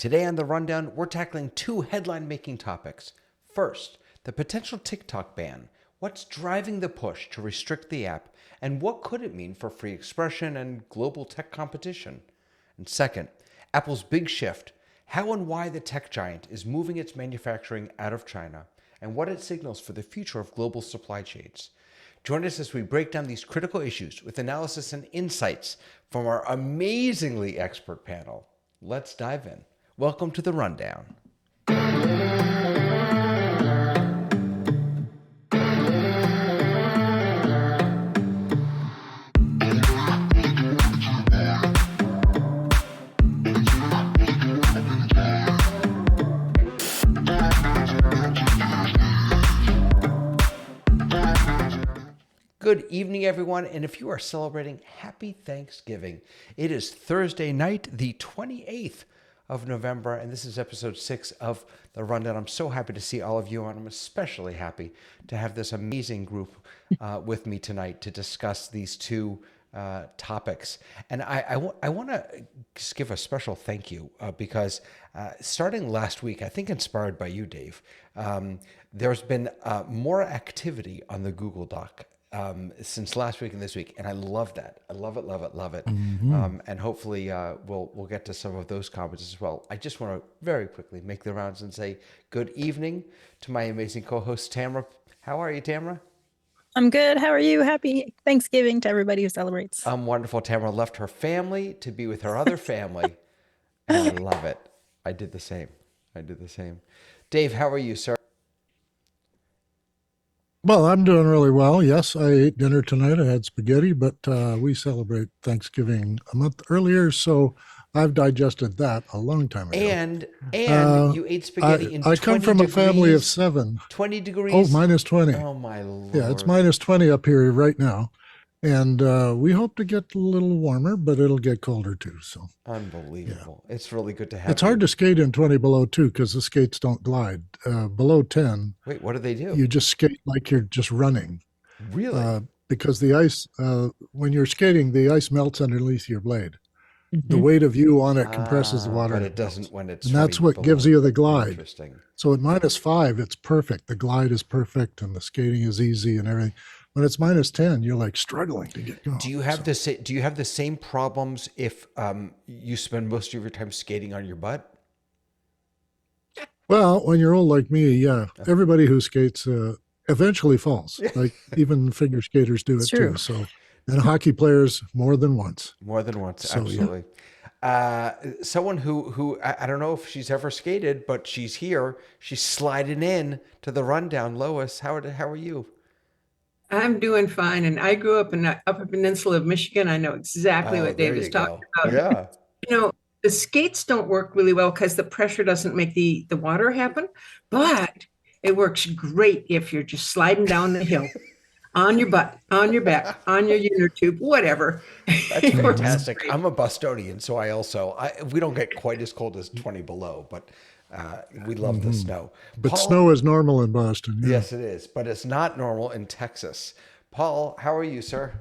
Today on The Rundown, we're tackling two headline-making topics. First, the potential TikTok ban. What's driving the push to restrict the app, and what could it mean for free expression and global tech competition? And second, Apple's big shift. How and why the tech giant is moving its manufacturing out of China, and what it signals for the future of global supply chains. Join us as we break down these critical issues with analysis and insights from our amazingly expert panel. Let's dive in. Welcome to The Rundown. Good evening, everyone, and if you are celebrating, happy Thanksgiving. It is Thursday night, the 28th of November, and this is episode 6 of The Rundown. I'm so happy to see all of you, and I'm especially happy to have this amazing group with me tonight to discuss these two topics. And I want to just give a special thank you because starting last week, I think inspired by you, Dave, there's been more activity on the Google Doc since last week and this week, and I love that. I love it, love it, love it. And hopefully we'll get to some of those comments as well. I just want to very quickly make the rounds and say good evening to my amazing co-host Tamara. How are you, Tamara? I'm good. How are you? Happy Thanksgiving to everybody who celebrates. I'm wonderful. Tamara left her family to be with her other family, and I love it. I did the same. Dave, how are you, sir? Well, I'm doing really well. Yes, I ate dinner tonight. I had spaghetti, but we celebrate Thanksgiving a month earlier, so I've digested that a long time ago. And you ate spaghetti in 20 I come from degrees, a family of 7. 20 degrees? Oh, minus 20. Oh, my Lord. Yeah, it's minus 20 up here right now. And we hope to get a little warmer, but it'll get colder too. So unbelievable. Yeah. It's really good to have It's hard to skate in 20 below too because the skates don't glide. Below 10. Wait, what do they do? You just skate like you're just running. Really? Because the ice, when you're skating, the ice melts underneath your blade. The weight of you on it compresses the water. But it doesn't when it's and that's what below. gives you the glide. Interesting. So at minus 5, it's perfect. The glide is perfect and the skating is easy and everything. When it's minus 10, you're like struggling to get going. Do you have the same problems if you spend most of your time skating on your butt? Well, when you're old like me, yeah. Everybody who skates eventually falls. Like even figure skaters do it too. So, and hockey players more than once. More than once, So, absolutely. Someone who I don't know if she's ever skated, but she's here. She's sliding in to the rundown. Lois, how are you? I'm doing fine, and I grew up in the Upper Peninsula of Michigan. I know exactly what Dave is talking about. Yeah. You know, the skates don't work really well because the pressure doesn't make the water happen, but it works great if you're just sliding down the hill on your butt, on your back, on your inner tube, whatever. That's fantastic. I'm a Bostonian, so we don't get quite as cold as 20 below, but we love the snow. But Paul, snow is normal in Boston. Yeah. Yes, it is, but it's not normal in Texas. Paul, how are you, sir?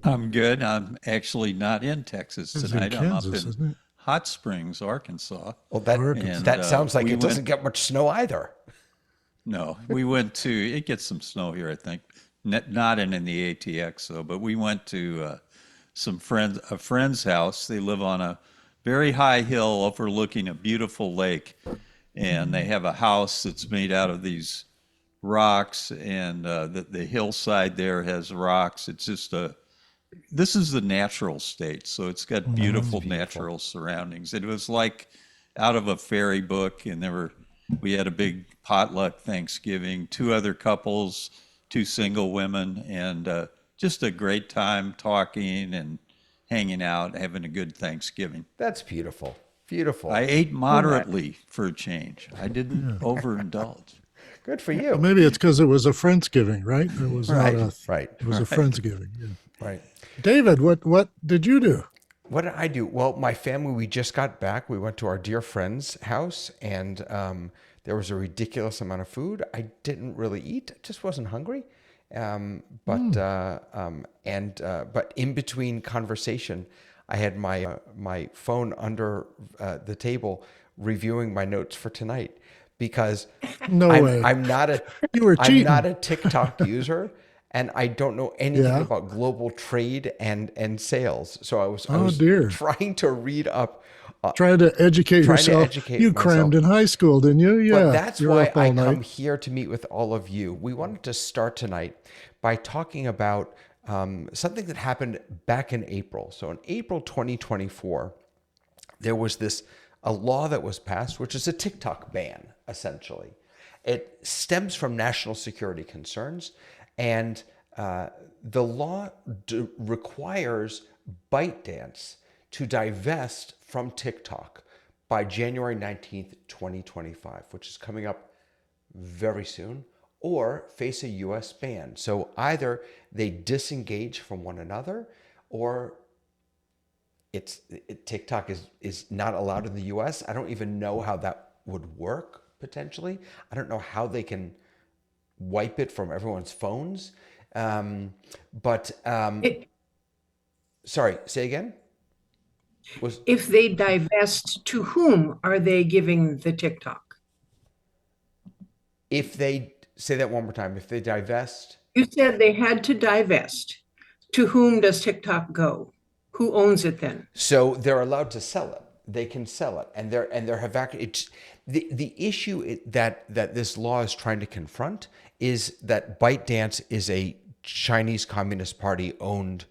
I'm good. I'm actually not in Texas It's tonight. in I'm up Kansas, in isn't it? Hot Springs, Arkansas. Well, that sounds like it doesn't get much snow either. No, it gets some snow here, I think. Not in the ATX, though, but we went to a friend's house. They live on a very high hill overlooking a beautiful lake, and they have a house that's made out of these rocks, and the hillside there has rocks. It's just this is the natural state, so it's got beautiful natural surroundings. It was like out of a fairy book, and we had a big potluck Thanksgiving, 2 other couples, 2 single women, and just a great time talking and hanging out, having a good Thanksgiving. That's beautiful. Beautiful. I ate moderately for a change. I didn't overindulge. Good for you. Well, maybe it's because it was a Friendsgiving, right? It was Right. not a, Right. It was a Friendsgiving. Yeah. Right. David, what did you do? What did I do? Well, my family, we just got back. We went to our dear friend's house, and there was a ridiculous amount of food. I didn't really eat. I just wasn't hungry. But in between conversation, I had my phone under the table reviewing my notes for tonight because No way. I'm not a You were I'm not cheating. a TikTok user, and I don't know anything Yeah. about global trade and sales. So I Oh, was dear. trying to read up, Trying to educate trying to yourself. educate You myself. crammed in high school, didn't you? But Yeah. that's You're why up I all night. come here to meet with all of you. We wanted to start tonight by talking about something that happened back in April. So in April 2024, there was a law that was passed, which is a TikTok ban, essentially. It stems from national security concerns, and the law requires ByteDance to divest from TikTok by January 19th, 2025, which is coming up very soon, or face a US ban. So either they disengage from one another, or TikTok is not allowed in the US. I don't even know how that would work potentially. I don't know how they can wipe it from everyone's phones. But It, sorry, say again. Was if they divest, to whom are they giving the TikTok? If they say that one more time, if they divest. You said they had to divest. To whom does TikTok go? Who owns it then? So they're allowed to sell it. They can sell it, and there have actually it's the issue that this law is trying to confront is that ByteDance is a Chinese Communist Party owned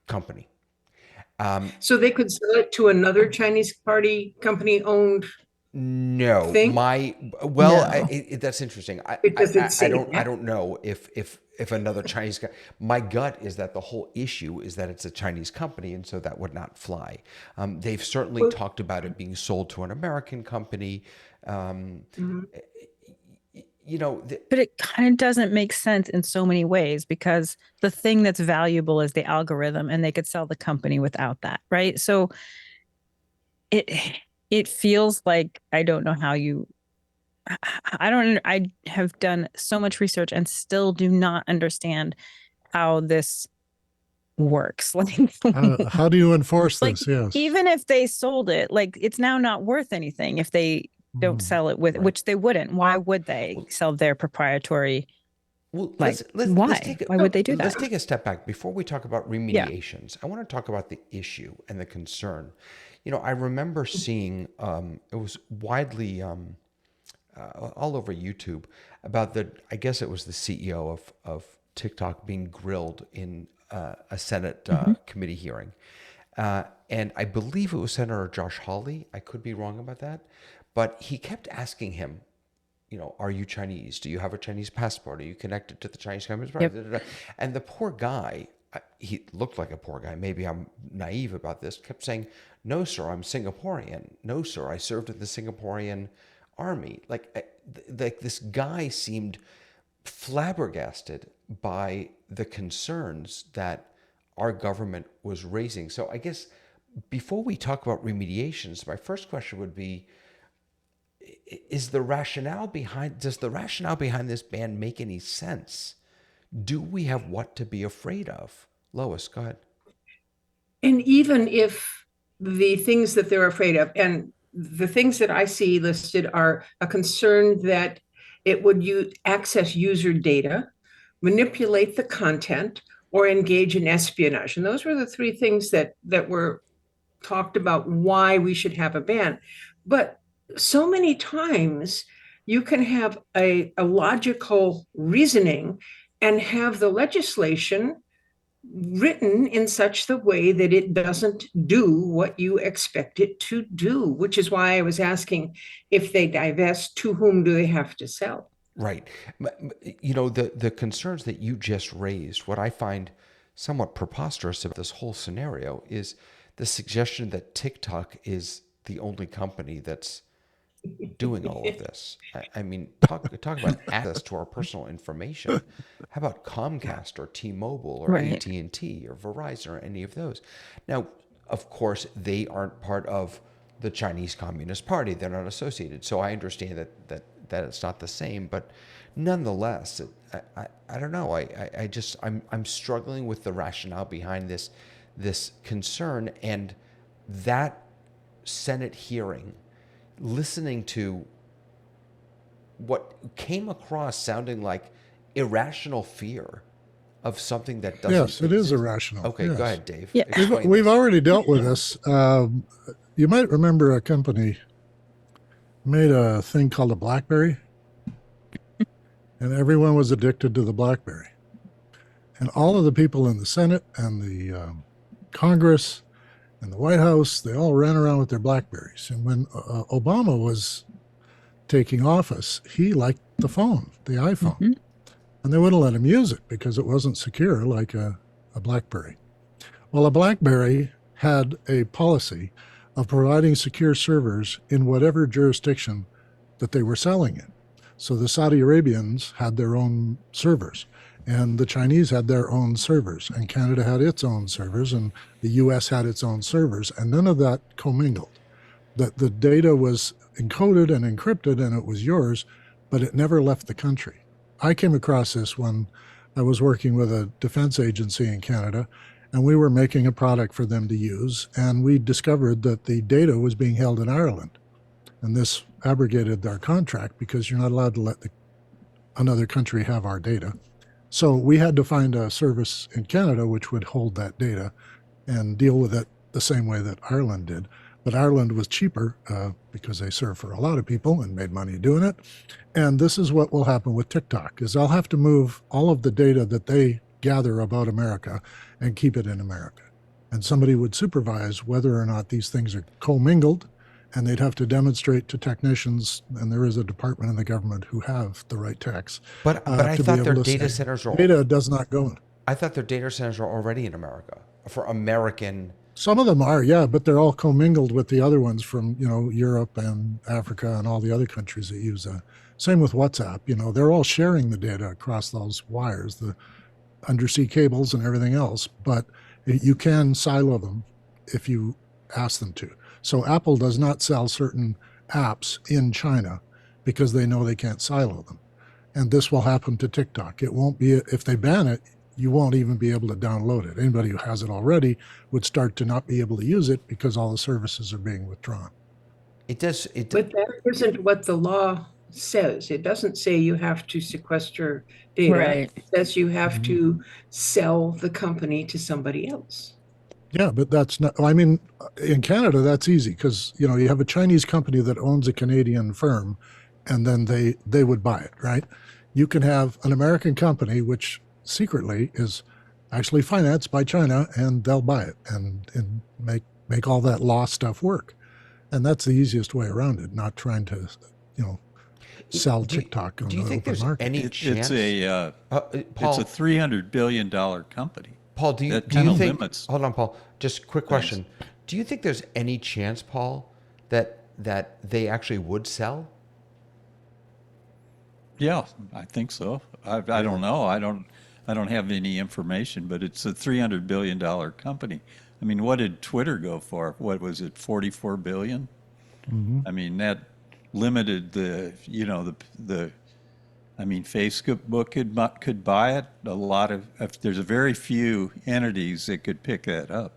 company. So they could sell it to another Chinese party company owned No, thing No. that's interesting. because it's I saying that. don't know if another Chinese guy. My gut is that the whole issue is that it's a Chinese company, and so that would not fly. They've certainly Well, talked about it being sold to an American company. mhm. You know, But it kind of doesn't make sense in so many ways because the thing that's valuable is the algorithm and they could sell the company without that, right? So it it feels like I don't know how you I don't I have done so much research and still do not understand how this works. How do you enforce Like this? Yes. even if they sold it, like it's now not worth anything if they don't Mm. sell it with, right. which they wouldn't. Why would they Well, sell their proprietary? Well, Like let's why? Why would they do let's that? take a step back before we talk about Yeah. remediations. I want to talk about the issue and the concern. You know, I remember seeing it was widely all over YouTube about I guess it was the CEO of TikTok being grilled in a Senate Mhm. committee hearing, and I believe it was Senator Josh Hawley. I could be wrong about that, but he kept asking him, you know, are you Chinese? Do you have a Chinese passport? Are you connected to the Chinese Communist Party? Yep. Da, da, da. And the poor guy, he looked like a poor guy. Maybe I'm naive about this. Kept saying, "No, sir, I'm Singaporean. No, sir, I served in the Singaporean army." Like this guy seemed flabbergasted by the concerns that our government was raising. So I guess before we talk about remediations, my first question would be, does the rationale behind this ban make any sense? Do we have what to be afraid of? Lois, go ahead. And even if the things that they're afraid of, and the things that I see listed are a concern that it would access user data, manipulate the content, or engage in espionage. And those were the three things that were talked about why we should have a ban. But so many times you can have a logical reasoning and have the legislation written in such the way that it doesn't do what you expect it to do, which is why I was asking, if they divest, to whom do they have to sell? Right. You know, the concerns that you just raised, what I find somewhat preposterous about this whole scenario is the suggestion that TikTok is the only company that's doing all of this. I mean, talk about access to our personal information. How about Comcast or T-Mobile or Right. AT&T or Verizon or any of those? Now, of course, they aren't part of the Chinese Communist Party. They're not associated. So I understand that it's not the same, but nonetheless, I don't know. I'm struggling with the rationale behind this concern, and that Senate hearing, listening to what came across sounding like irrational fear of something that doesn't Yes, it is exist. irrational. Okay, Yes. go ahead, Dave. Yeah. Explain We've this. already dealt with this. You might remember a company made a thing called a BlackBerry, and everyone was addicted to the BlackBerry. And all of the people in the Senate and the Congress and the White House, they all ran around with their BlackBerries. And when Obama was taking office, he liked the phone, the iPhone. Mhm. And they wouldn't let him use it because it wasn't secure like a BlackBerry. Well, a BlackBerry had a policy of providing secure servers in whatever jurisdiction that they were selling in. So the Saudi Arabians had their own servers, and the Chinese had their own servers, and Canada had its own servers, and the US had its own servers, and none of that commingled. That the data was encoded and encrypted and it was yours, but it never left the country. I came across this when I was working with a defense agency in Canada, and we were making a product for them to use, and we discovered that the data was being held in Ireland. And this abrogated our contract because you're not allowed to let another country have our data. So we had to find a service in Canada which would hold that data and deal with it the same way that Ireland did. But Ireland was cheaper because they serve for a lot of people and made money doing it. And this is what will happen with TikTok, is I'll have to move all of the data that they gather about America and keep it in America. And somebody would supervise whether or not these things are commingled, and they'd have to demonstrate to technicians, and there is a department in the government who have the right techs. But I to be thought their able to data say, centers are. data does not go in. I thought their data centers are already in America for American. Some of them are, yeah, but they're all commingled with the other ones from, Europe and Africa and all the other countries that use that. Same with WhatsApp, they're all sharing the data across those wires, the undersea cables and everything else, but you can silo them if you ask them to. So Apple does not sell certain apps in China because they know they can't silo them. And this will happen to TikTok. It won't be, if they ban it, you won't even be able to download it. Anybody who has it already would start to not be able to use it because all the services are being withdrawn. It does. But that isn't what the law says. It doesn't say you have to sequester data. Right. It says you have to sell the company to somebody else. Yeah, but that's not, in Canada, that's easy because, you have a Chinese company that owns a Canadian firm and then they would buy it, right? You can have an American company, which secretly is actually financed by China, and they'll buy it and make all that law stuff work. And that's the easiest way around it, not trying to, sell TikTok on Do you the think open there's market. any chance? It's a $300 billion company. Paul, do you That think? kinda limits. Hold on, Paul. Just quick Thanks. question. Do you think there's any chance, Paul, that they actually would sell? Yeah, I think so. I don't know. I don't have any information, but it's a $300 billion company. I mean, what did Twitter go for? What was it, 44 billion? I mean, that limited Facebook could buy it. There's a very few entities that could pick that up.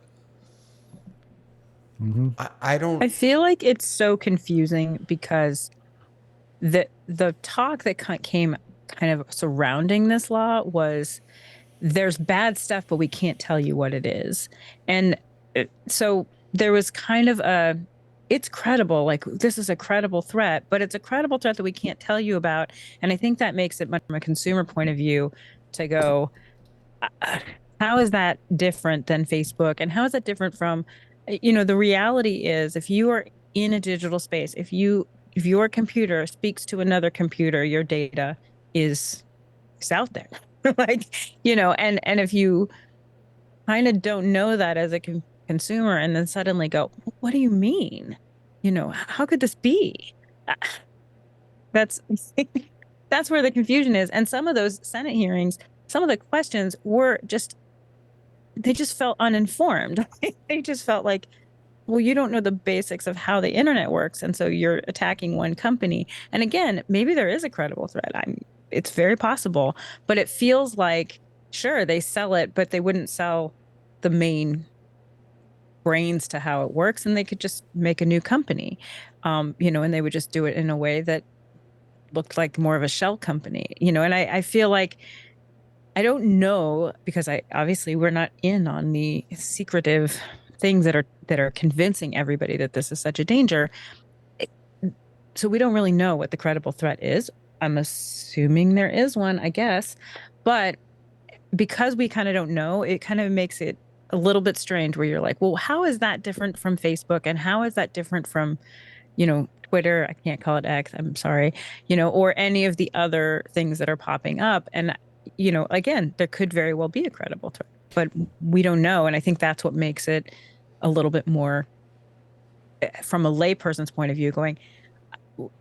I don't. I feel like it's so confusing because the talk that came kind of surrounding this law was there's bad stuff, but we can't tell you what it is. And so there was kind of it's credible, like this is a credible threat, but it's a credible threat that we can't tell you about. And I think that makes it much from a consumer point of view to go, how is that different than Facebook? And how is that different from, the reality is if you are in a digital space, if your computer speaks to another computer, your data is out there. and if you kind of don't know that as a consumer and then suddenly go, what do you mean? How could this be? That's where the confusion is. And some of those Senate hearings, some of the questions were they just felt uninformed. They just felt like, well, you don't know the basics of how the internet works. And so you're attacking one company. And again, maybe there is a credible threat. It's very possible, but it feels like, sure, they sell it, but they wouldn't sell the main brains to how it works, and they could just make a new company, and they would just do it in a way that looked like more of a shell company, and I feel like I don't know, because I obviously we're not in on the secretive things that are convincing everybody that this is such a danger. It- So we don't really know what the credible threat is. I'm assuming there is one, I guess. But because we kind of don't know, it kind of makes it a little bit strange where you're like, well, how is that different from Facebook? And how is that different from, Twitter? I can't call it X, I'm sorry, or any of the other things that are popping up. And, again, there could very well be a credible threat, but we don't know. And I think that's what makes it a little bit more, from a layperson's point of view, going,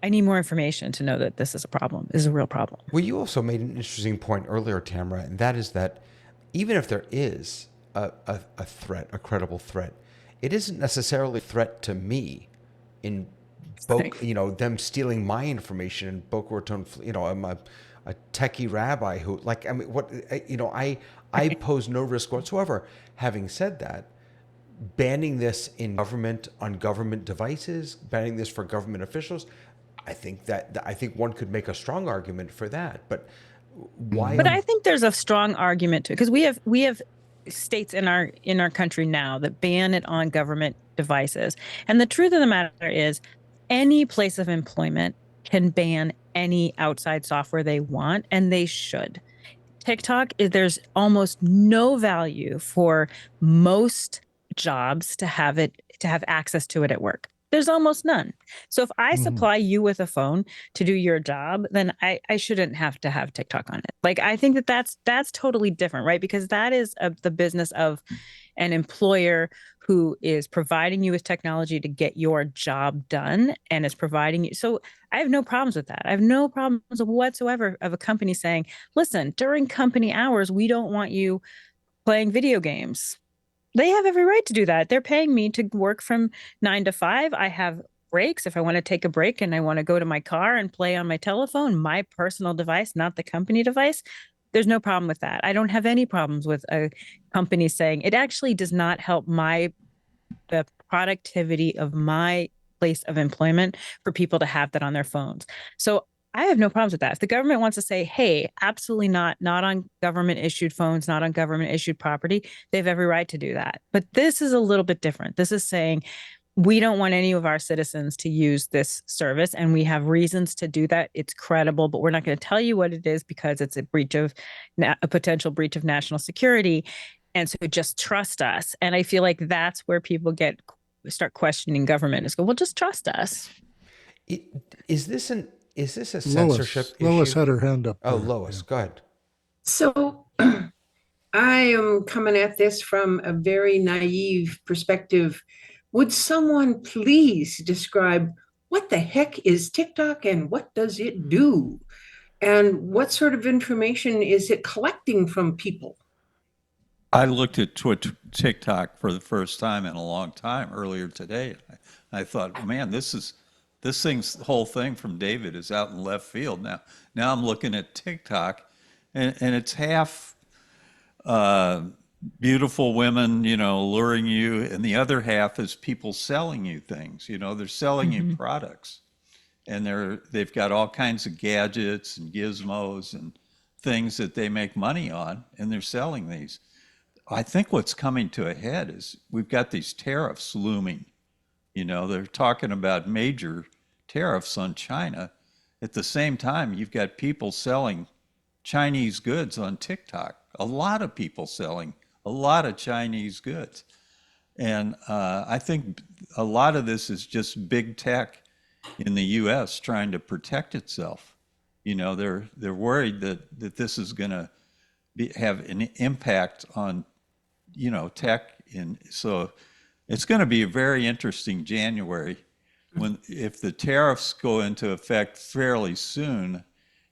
I need more information to know that this is a problem, is a real problem. Well, you also made an interesting point earlier, Tamara, and that is that even if there is a threat, a credible threat, it isn't necessarily a threat to me in them stealing my information in Boca Raton. I'm a techie rabbi who, like, I mean, I pose no risk whatsoever. Having said that, banning this in government on government devices, banning this for government officials, I think one could make a strong argument for that. But why? But I think there's a strong argument to, because we have states in our country now that ban it on government devices. And the truth of the matter is, any place of employment can ban any outside software they want, and they should. TikTok, there's almost no value for most jobs to have access to it at work. There's almost none. So if I supply you with a phone to do your job, then I shouldn't have to have TikTok on it. Like, I think that's totally different, right? Because that is the business of an employer who is providing you with technology to get your job done, and is providing you. So I have no problems with that. I have no problems whatsoever of a company saying, listen, during company hours, we don't want you playing video games. They have every right to do that. They're paying me to work from 9 to 5. I have breaks. If I want to take a break and I want to go to my car and play on my telephone, my personal device, not the company device, there's no problem with that. I don't have any problems with a company saying it actually does not help the productivity of my place of employment for people to have that on their phones. So I have no problems with that. If the government wants to say, hey, absolutely not on government issued phones, not on government issued property, they have every right to do that. But this is a little bit different. This is saying, we don't want any of our citizens to use this service, and we have reasons to do that. It's credible, but we're not going to tell you what it is because it's a potential breach of national security. And so just trust us. And I feel like that's where people start questioning government, is go, well, just trust us. Is this a censorship issue? Lois had her hand up. Oh, there. Lois, go ahead. So I am coming at this from a very naive perspective. Would someone please describe what the heck is TikTok and what does it do? And what sort of information is it collecting from people? I looked at TikTok for the first time in a long time earlier today. I thought, man, this whole thing from David is out in left field now. Now I'm looking at TikTok, and it's half beautiful women, luring you, and the other half is people selling you things. They're selling you products, and they've got all kinds of gadgets and gizmos and things that they make money on, and they're selling these. I think what's coming to a head is we've got these tariffs looming. They're talking about major tariffs on China. At the same time, you've got people selling Chinese goods on TikTok. A lot of people selling a lot of Chinese goods. And I think a lot of this is just big tech in the U.S. trying to protect itself. They're worried that this is going to have an impact on tech. So it's going to be a very interesting January if the tariffs go into effect fairly soon,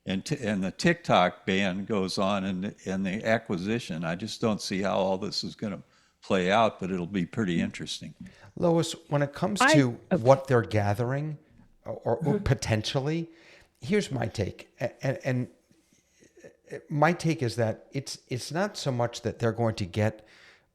and the TikTok ban goes on, and the acquisition. I just don't see how all this is going to play out, but it'll be pretty interesting. Lois, when it comes to what they're gathering or potentially, here's my take. And my take is that it's not so much that they're going to get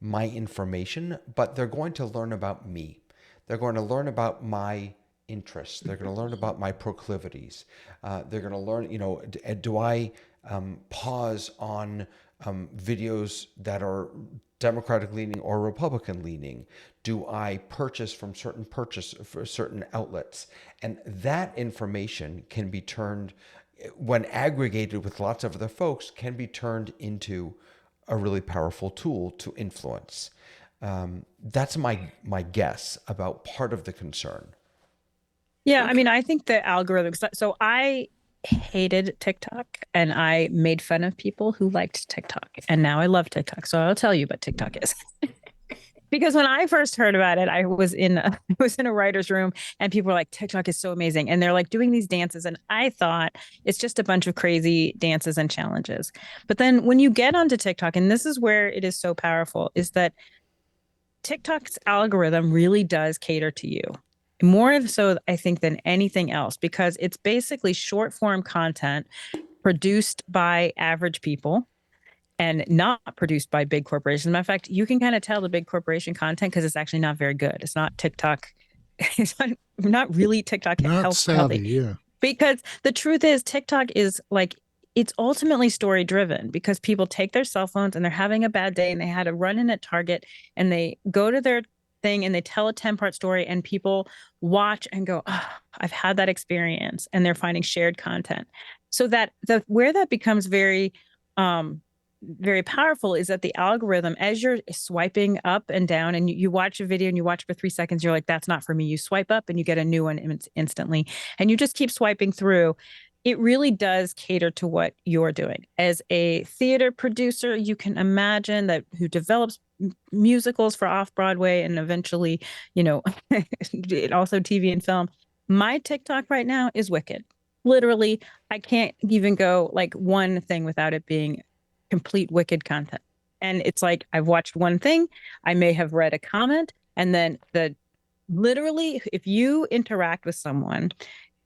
my information, but they're going to learn about me. They're going to learn about my interests. They're going to learn about my proclivities. They're going to learn, do I pause on videos that are Democratic leaning or Republican leaning? Do I purchase from certain outlets? And that information can be turned, when aggregated with lots of other folks, can be turned into a really powerful tool to influence. That's my guess about part of the concern. Yeah, I mean, I think the algorithms. So I hated TikTok and I made fun of people who liked TikTok. And now I love TikTok. So I'll tell you what TikTok is. Because when I first heard about it, I was in a writer's room and people were like, TikTok is so amazing. And they're like doing these dances. And I thought it's just a bunch of crazy dances and challenges. But then when you get onto TikTok, and this is where it is so powerful, is that TikTok's algorithm really does cater to you. More so, I think, than anything else, because it's basically short form content produced by average people and not produced by big corporations. Matter of fact, you can kind of tell the big corporation content because it's actually not very good. It's not TikTok. It's not really TikTok Not health savvy, healthy. yeah. Because the truth is, TikTok is like, it's ultimately story driven because people take their cell phones and they're having a bad day and they had a run in at Target and they go to their thing and they tell a 10-part story and people watch and go, oh, I've had that experience, and they're finding shared content. So that where that becomes very very powerful is that the algorithm, as you're swiping up and down and you watch a video and you watch for 3 seconds, you're like, that's not for me. You swipe up and you get a new one instantly. And you just keep swiping through. It really does cater to what you're doing. As a theater producer, you can imagine that who develops musicals for off-Broadway and eventually, also TV and film. My TikTok right now is Wicked. Literally, I can't even go like one thing without it being complete Wicked content. And it's like, I've watched one thing, I may have read a comment, and then literally, if you interact with someone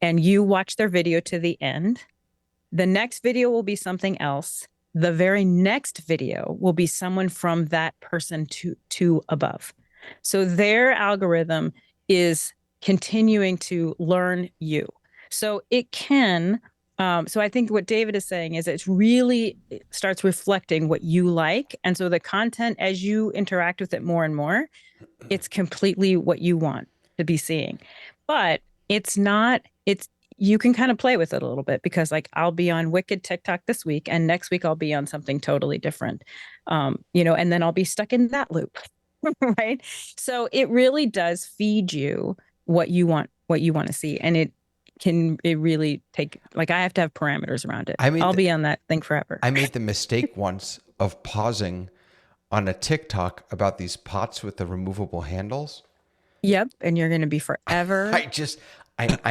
and you watch their video to the end, the next video will be something else. The very next video will be someone from that person to above. So their algorithm is continuing to learn you. So it can. So I think what David is saying is it starts reflecting what you like. And so the content, as you interact with it more and more, it's completely what you want to be seeing. But you can kind of play with it a little bit because like I'll be on Wicked TikTok this week and next week I'll be on something totally different. And then I'll be stuck in that loop. Right. So it really does feed you what you want to see. And it really take, like, I have to have parameters around it. I'll be on that thing forever. I made the mistake once of pausing on a TikTok about these pots with the removable handles. Yep. And you're going to be forever. I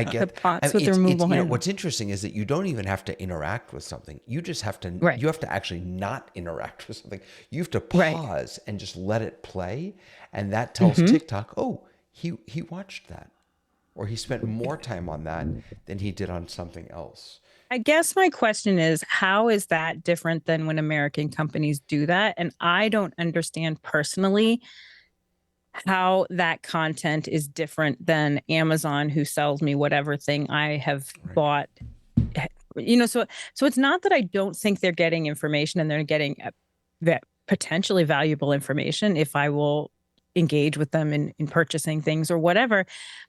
get the pots with the removable handles. What's interesting is that you don't even have to interact with something. You just have to, right. You have to actually not interact with something. You have to pause and just let it play. And that tells TikTok, oh, he watched that. Or he spent more time on that than he did on something else. I guess my question is, how is that different than when American companies do that? And I don't understand personally how that content is different than Amazon, who sells me whatever thing I have bought. So it's not that I don't think they're getting information and they're getting potentially valuable information if I will engage with them in purchasing things or whatever,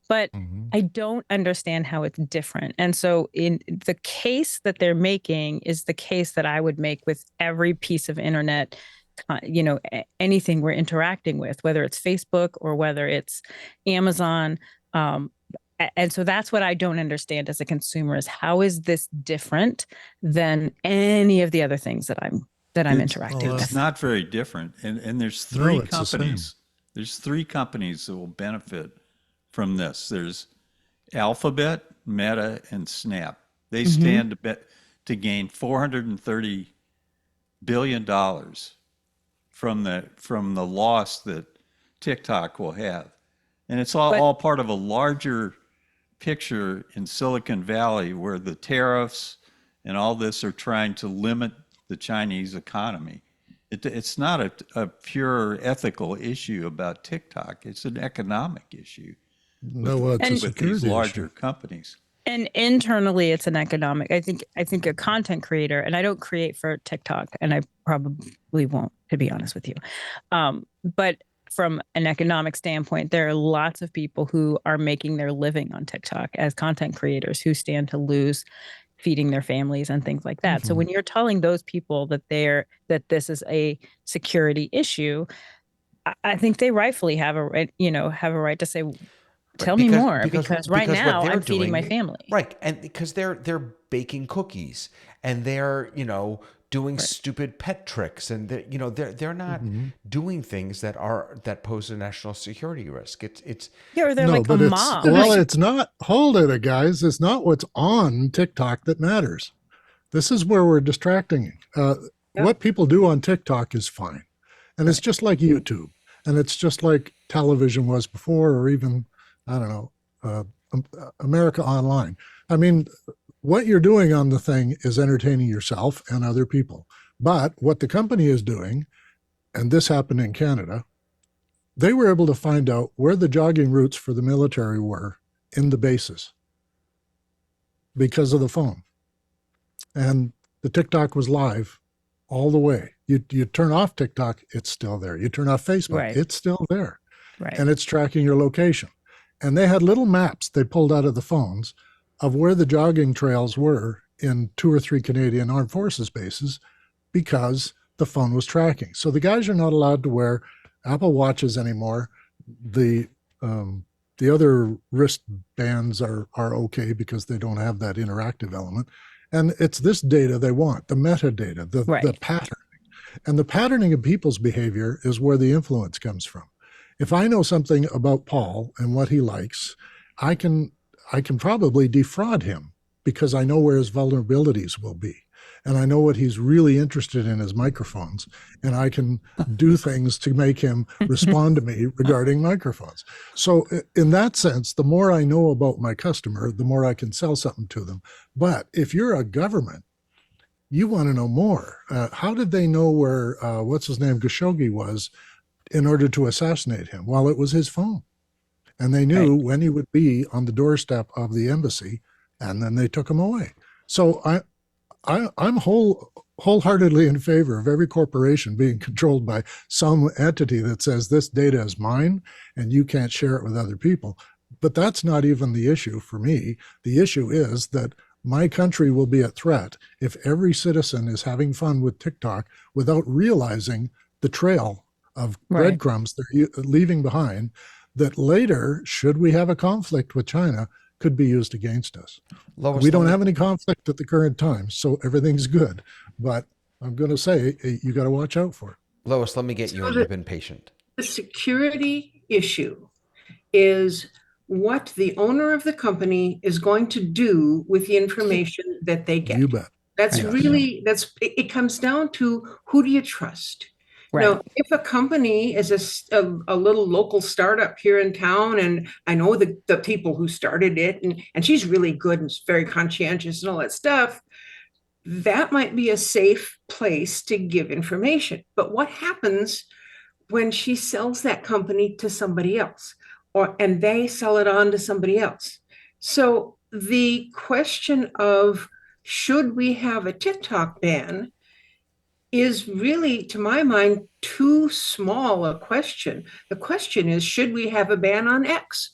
but I don't understand how it's different. And so in the case that they're making is the case that I would make with every piece of internet, anything we're interacting with, whether it's Facebook or whether it's Amazon. And so that's what I don't understand as a consumer is how is this different than any of the other things that I'm interacting with? It's not very different. And there's three companies. There's three companies that will benefit from this. There's Alphabet, Meta, and Snap. They stand to gain $430 billion from the loss that TikTok will have. And it's all part of a larger picture in Silicon Valley where the tariffs and all this are trying to limit the Chinese economy. It's not a pure ethical issue about TikTok. It's an economic issue No, it's a And with these security larger issue. companies. and internally it's an economic. I think a content creator, and I don't create for TikTok, and I probably won't, to be honest with you. But from an economic standpoint, there are lots of people who are making their living on TikTok as content creators who stand to lose feeding their families and things like that. So when you're telling those people that this is a security issue, I think they rightfully have a right, have a right to say, Right, tell me more, because right because what now they're I'm feeding my doing, family. right, and because they're baking cookies and they're doing Right. stupid pet tricks, and they're not doing things that pose a national security risk. It's Yeah, or they're No, like a but it's, mom. well, Like, it's not, hold it, guys. It's not what's on TikTok that matters. This is where we're distracting. Yeah. What people do on TikTok is fine. And it's right. just like YouTube. And it's just like television was before, or even, I don't know, America Online. I mean, what you're doing on the thing is entertaining yourself and other people. But what the company is doing, and this happened in Canada, they were able to find out where the jogging routes for the military were in the bases because of the phone. And the TikTok was live all the way. You turn off TikTok, it's still there. You turn off Facebook, Right. it's still there. Right. And it's tracking your location. And they had little maps they pulled out of the phones of where the jogging trails were in 2 or 3 Canadian Armed Forces bases because the phone was tracking. So the guys are not allowed to wear Apple Watches anymore. The the other wristbands are okay because they don't have that interactive element. And it's this data they want, the metadata, the Right. pattern. And the patterning of people's behavior is where the influence comes from. If I know something about Paul and what he likes, I can probably defraud him because I know where his vulnerabilities will be. And I know what he's really interested in his microphones. And I can do things to make him respond to me regarding microphones. So, in that sense, the more I know about my customer, the more I can sell something to them. But if you're a government, you want to know more. How did they know where, what's his name, Khashoggi was in order to assassinate him? Well, it was his phone. And they knew Right. when he would be on the doorstep of the embassy, and then they took him away. So I'm wholeheartedly in favor of every corporation being controlled by some entity that says this data is mine and you can't share it with other people. But that's not even the issue for me. The issue is that my country will be at threat if every citizen is having fun with TikTok without realizing the trail of Right. breadcrumbs they're leaving behind that later, should we have a conflict with China, could be used against us. Lois. We don't have any conflict at the current time, so everything's good. But I'm going to say you got to watch out for it. Lois, let me get you So in. You've been patient. the security issue is what the owner of the company is going to do with the information that they get. You bet. That's Yes. really, it comes down to who do you trust? Right. Now, if a company is a little local startup here in town, and I know the people who started it, and she's really good and very conscientious and all that stuff, that might be a safe place to give information. But what happens when she sells that company to somebody else, and they sell it on to somebody else? So the question of should we have a TikTok ban is really, to my mind, too small a question. The question is, should we have a ban on X?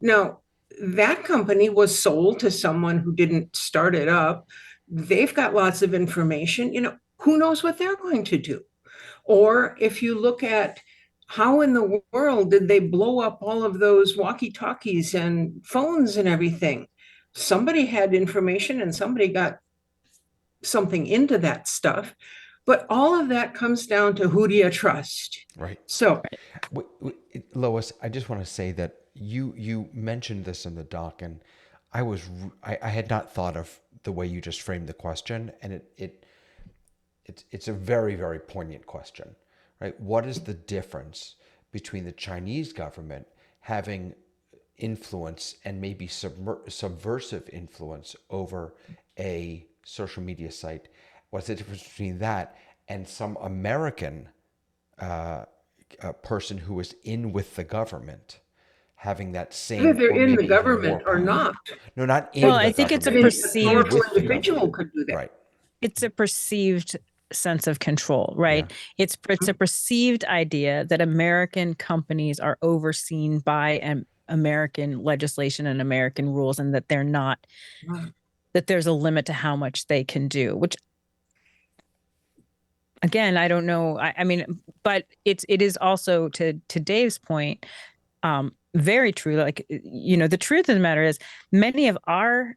Now, that company was sold to someone who didn't start it up. They've got lots of information. Who knows what they're going to do? Or if you look at how in the world did they blow up all of those walkie-talkies and phones and everything? Somebody had information and somebody got something into that stuff. But all of that comes down to who do you trust? Right. So, Lois, I just want to say that you mentioned this in the doc, and I had not thought of the way you just framed the question, and it's a very, very poignant question, right? What is the difference between the Chinese government having influence and maybe subversive influence over a social media site? What's the difference between that and some American person who was in with the government having that same, Whether they're or in the maybe even more government or power. not. No, not in Well, the I think it's a government, A in perceived powerful with the individual government. could do that. Right. it's a perceived sense of control, right? It's a perceived idea that American companies are overseen by an American legislation and American rules, and that they're not, that there's a limit to how much they can do, which again, I don't know. I mean, but it is also, to Dave's point, very true. Like, the truth of the matter is many of our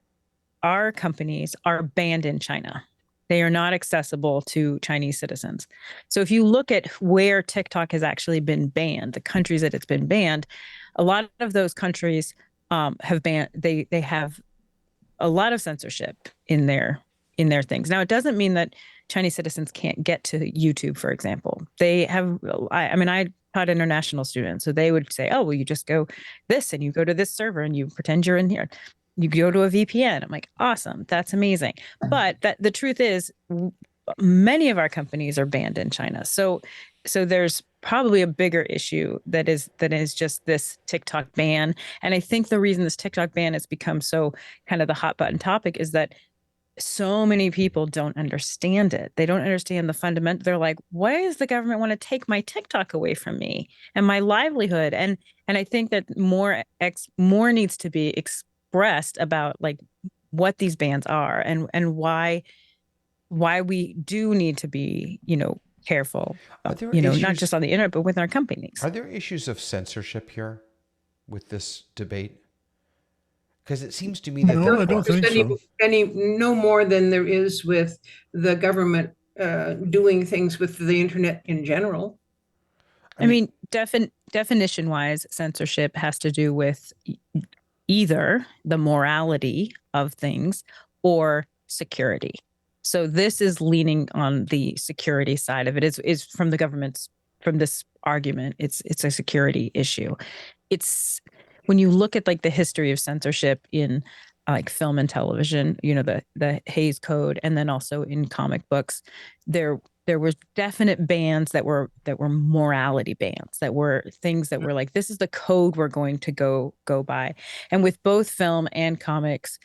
companies are banned in China. They are not accessible to Chinese citizens. So if you look at where TikTok has actually been banned, the countries that it's been banned, a lot of those countries have banned. They have a lot of censorship in their things. Now, it doesn't mean that Chinese citizens can't get to YouTube, for example. They have. I mean, I taught international students, so they would say, "Oh, well, you just go this, and you go to this server, and you pretend you're in here." You go to a VPN. I'm like, awesome, that's amazing. But the truth is, many of our companies are banned in China. So there's probably a bigger issue that is just this TikTok ban. And I think the reason this TikTok ban has become so kind of the hot button topic is that so many people don't understand it. They don't understand the fundamental. They're like, why does the government want to take my TikTok away from me and my livelihood? And I think that more needs to be expressed about like what these bans are, and why we do need to be, careful, Are there not issues- just on the internet, but with our companies. Are there issues of censorship here with this debate? Because it seems to me that No, I don't think so. Any no more than there is with the government doing things with the internet in general. I mean, definition wise, censorship has to do with either the morality of things or security. So this is leaning on the security side of it. Is from the government's, from this argument, it's a security issue. It's when you look at like the history of censorship in like film and television, the Hays Code, and then also in comic books, there were definite bans that were morality bans, that were things that were like, this is the code we're going to go by. And with both film and comics,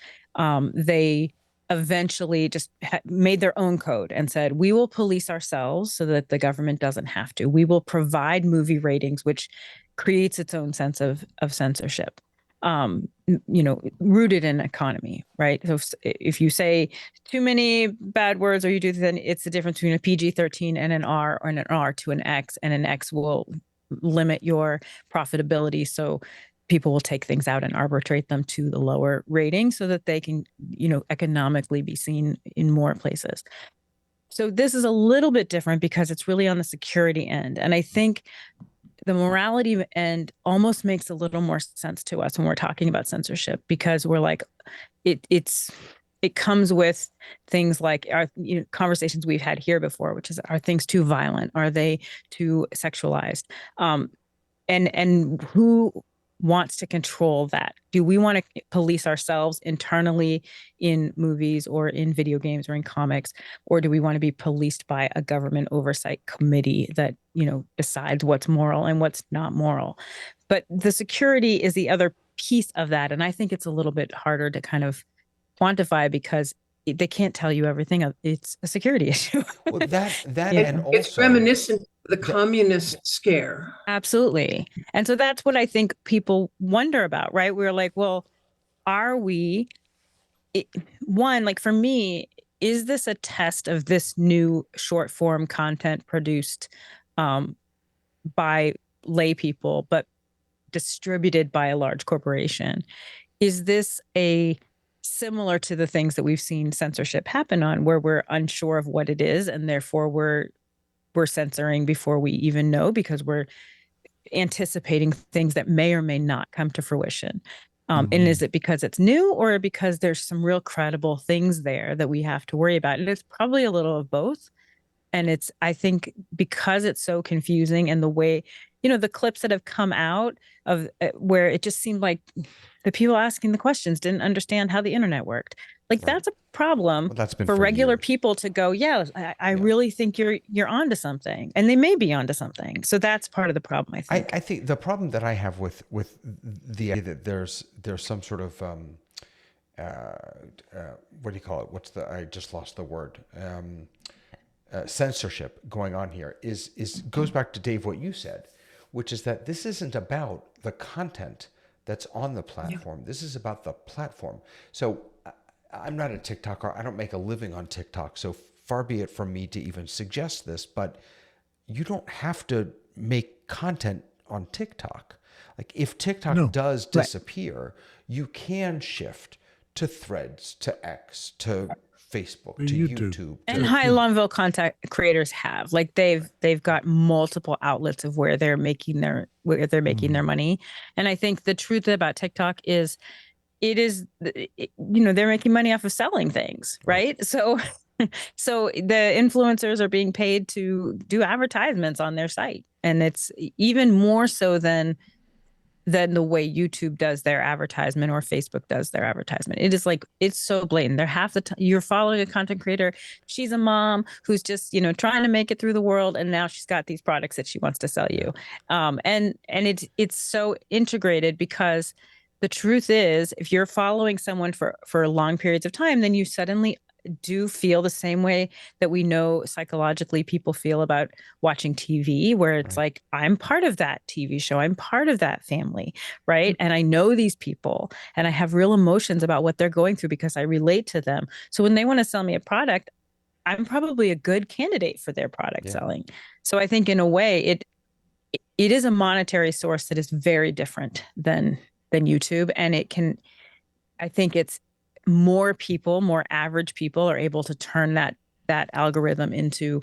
they eventually just made their own code and said, we will police ourselves so that the government doesn't have to. We will provide movie ratings, which creates its own sense of censorship, rooted in economy, right? So if you say too many bad words, or you do, then it's the difference between a PG-13 and an R, or an R to an X, and an X will limit your profitability. So people will take things out and arbitrate them to the lower rating so that they can, economically be seen in more places. So this is a little bit different because it's really on the security end. And I think the morality end almost makes a little more sense to us when we're talking about censorship, because we're like, it comes with things like our conversations we've had here before, which is, are things too violent? Are they too sexualized? And who wants to control that? Do we want to police ourselves internally in movies or in video games or in comics, or do we want to be policed by a government oversight committee that decides what's moral and what's not moral? But the security is the other piece of that, and I think it's a little bit harder to kind of quantify because they can't tell you everything. It's a security issue. Well, that Yeah. and also It's reminiscent of the communist scare. Absolutely. And so that's what I think people wonder about, right? We're like, well, are we, one, like for me, is this a test of this new short form content produced by lay people, but distributed by a large corporation? Is this a similar to the things that we've seen censorship happen on, where we're unsure of what it is, and therefore we're censoring before we even know, because we're anticipating things that may or may not come to fruition? And is it because it's new, or because there's some real credible things there that we have to worry about? And it's probably a little of both. And it's, I think, because it's so confusing, and the way, the clips that have come out of where it just seemed like the people asking the questions didn't understand how the internet worked. Like that's a problem Well, that's been for for regular years. people to go, yeah, I Yeah. really think you're onto something, and they may be onto something. So that's part of the problem, I think. I think the problem that I have with the idea that there's some sort of what do you call it? I just lost the word. Censorship going on here is goes back to Dave what you said, which is that this isn't about the content that's on the platform. This is about the platform. So I'm not a TikToker. I don't make a living on TikTok. So far be it from me to even suggest this, but you don't have to make content on TikTok. Like if TikTok does disappear, you can shift to Threads, to X, to Facebook, to YouTube. And high Longville content creators have, like they've got multiple outlets of where they're making their money. And I think the truth about TikTok is they're making money off of selling things, right? So the influencers are being paid to do advertisements on their site, and it's even more so than the way YouTube does their advertisement or Facebook does their advertisement. It is like, it's so blatant. They're half the time you're following a content creator. She's a mom who's just, trying to make it through the world. And now she's got these products that she wants to sell you. And it's so integrated, because the truth is, if you're following someone for long periods of time, then you suddenly do feel the same way that we know psychologically people feel about watching TV, where it's like, I'm part of that TV show. I'm part of that family, right? And I know these people, and I have real emotions about what they're going through because I relate to them. So when they want to sell me a product, I'm probably a good candidate for their product selling. So I think in a way, it is a monetary source that is very different than YouTube. And I think it's more average people are able to turn that algorithm into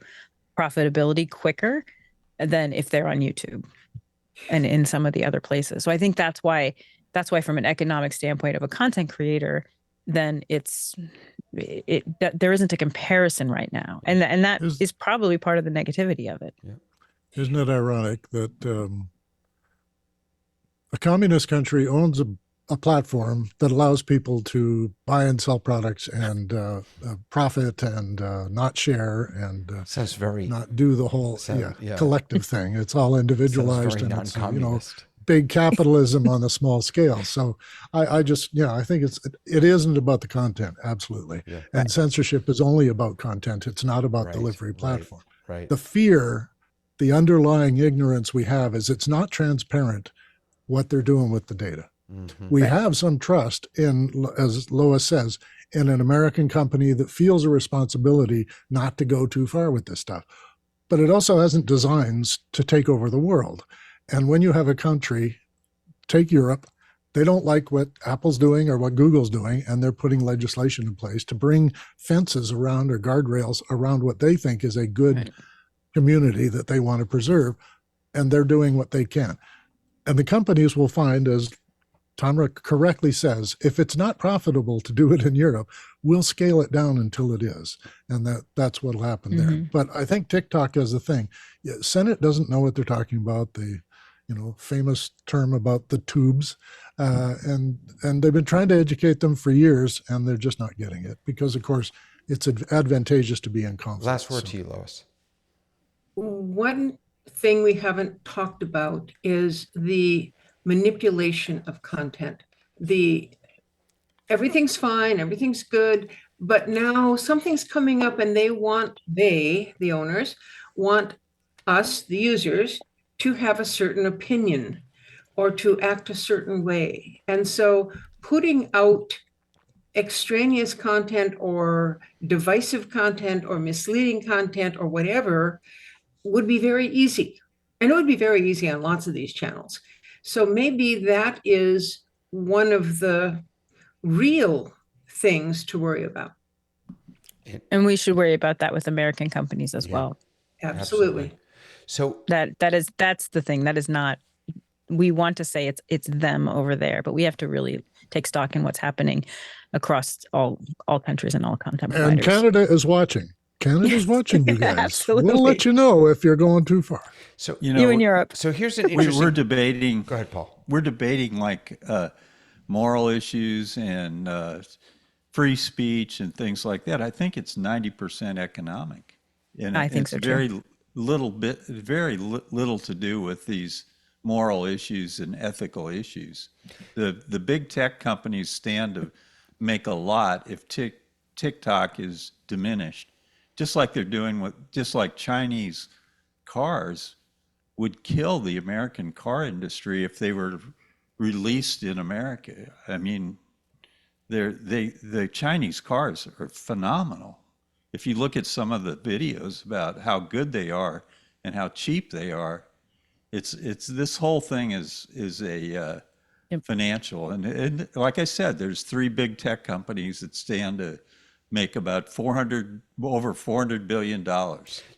profitability quicker than if they're on YouTube and in some of the other places. So I think that's why from an economic standpoint of a content creator, then there isn't a comparison right now. And that is probably part of the negativity of it. Yeah. Isn't it ironic that a communist country owns a platform that allows people to buy and sell products and profit and not share and sounds very not do the whole collective thing. It's all individualized and it's big capitalism on a small scale. So I think it isn't about the content, absolutely. Yeah. And censorship is only about content. It's not about delivery platform. Right. The fear, the underlying ignorance we have is it's not transparent what they're doing with the data. Mm-hmm. We have some trust in, as Lois says, in an American company that feels a responsibility not to go too far with this stuff. But it also hasn't designs to take over the world. And when you have a country, take Europe, they don't like what Apple's doing or what Google's doing, and they're putting legislation in place to bring fences around or guardrails around what they think is a good community that they want to preserve, and they're doing what they can. And the companies will find, as Tamra correctly says, if it's not profitable to do it in Europe, we'll scale it down until it is. And that's what'll happen there. But I think TikTok is the thing. Senate doesn't know what they're talking about, the famous term about the tubes. And they've been trying to educate them for years, and they're just not getting it because, of course, it's advantageous to be in conflict. Last word to you, Lois. One thing we haven't talked about is the manipulation of content. Everything's fine, everything's good, but now something's coming up and the owners want us, the users, to have a certain opinion or to act a certain way. And so putting out extraneous content or divisive content or misleading content or whatever would be very easy. And it would be very easy on lots of these channels. So maybe that is one of the real things to worry about. And we should worry about that with American companies as well. Absolutely. So that's the thing. That is not, we want to say it's them over there, but we have to really take stock in what's happening across all countries and all content providers. And Canada is watching. Canada's watching you guys. Absolutely. We'll let you know if you're going too far. So you in Europe. So here's an interesting. We're debating. Go ahead, Paul. We're debating moral issues and free speech and things like that. I think it's 90% economic, and I think it's so too. very little to do with these moral issues and ethical issues. The big tech companies stand to make a lot if TikTok is diminished, just like they're doing just like Chinese cars would kill the American car industry if they were released in America. I mean, the Chinese cars are phenomenal. If you look at some of the videos about how good they are and how cheap they are, it's this whole thing is a Yep. financial, and like I said, there's three big tech companies that stand to make about over $400 billion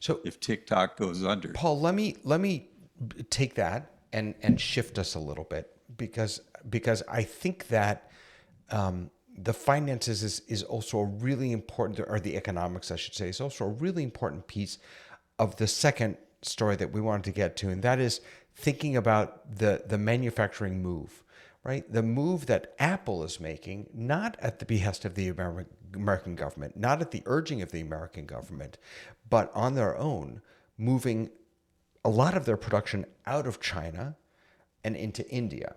So if TikTok goes under. Paul, let me take that and shift us a little bit because I think that the finances is also a really important, or the economics, I should say, is also a really important piece of the second story that we wanted to get to, and that is thinking about the manufacturing move, right? The move that Apple is making, not at the behest of the American government, not at the urging of the American government, but on their own, moving a lot of their production out of China and into India.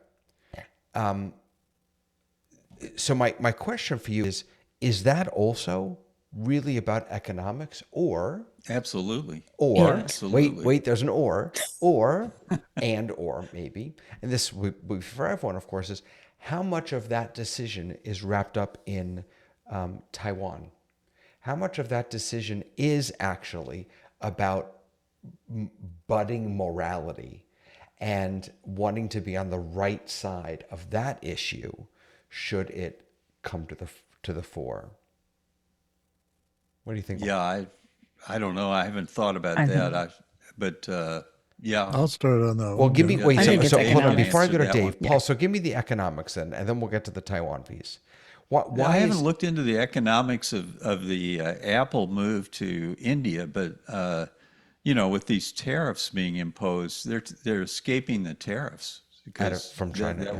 So my question for you is that also really about economics, or Absolutely. or Absolutely. wait, there's an or and or maybe, and this would be for everyone, of course, is how much of that decision is wrapped up in Taiwan? How much of that decision is actually about budding morality and wanting to be on the right side of that issue should it come to the fore? What do you think? Yeah, I don't know. I haven't thought about I that. think, But yeah. I'll start on that Well, one. give me Jeff. wait. I So, think it's so hold on economics. before I go to Answer that Dave, one. Paul. So give me the economics then, and then we'll get to the Taiwan piece. Why I haven't is looked into the economics of the Apple move to India, but with these tariffs being imposed, they're escaping the tariffs because from China? that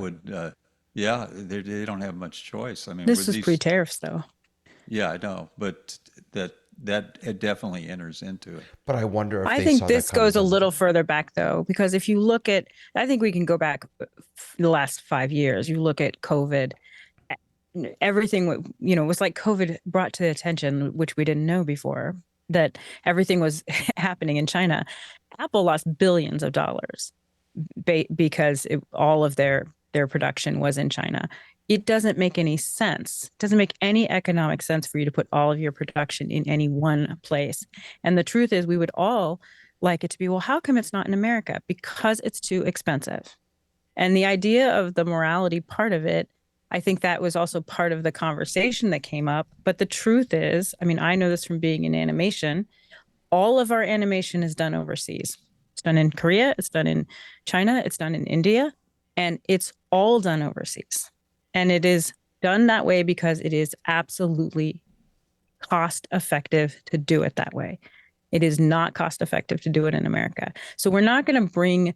Yeah. would they don't have much choice. I mean, this with was these pre-tariffs though. yeah, I know, but that it definitely enters into it. But I wonder if I they think saw that this coming. goes a little further back though, because if you look at, I think we can go back the last 5 years. You look at COVID, everything, was like COVID brought to the attention, which we didn't know before, that everything was happening in China. Apple lost billions of dollars because all of their production was in China. It doesn't make any sense. It doesn't make any economic sense for you to put all of your production in any one place. And the truth is, we would all like it to be, well, how come it's not in America? Because it's too expensive. And the idea of the morality part of it, I think that was also part of the conversation that came up. But the truth is, I mean, I know this from being in animation, all of our animation is done overseas. It's done in Korea, it's done in China, it's done in India, and it's all done overseas. And it is done that way because it is absolutely cost effective to do it that way. It is not cost effective to do it in America. So we're not going to bring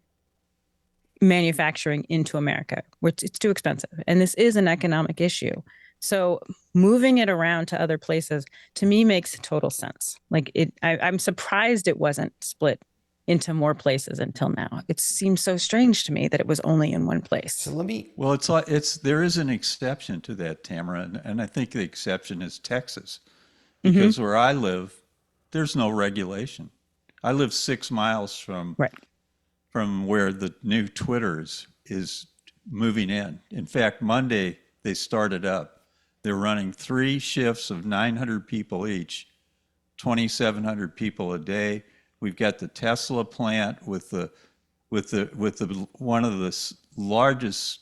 manufacturing into America, which it's too expensive. And this is an economic issue. So moving it around to other places, to me, makes total sense. Like I'm surprised it wasn't split into more places until now. It seems so strange to me that it was only in one place. So let me. Well, there is an exception to that, Tamara, and I think the exception is Texas, because where I live, there's no regulation. I live 6 miles from where the new Twitter is moving in. In fact, Monday they started up. They're running 3 shifts of 900 people each, 2,700 people a day. We've got the Tesla plant with the one of the largest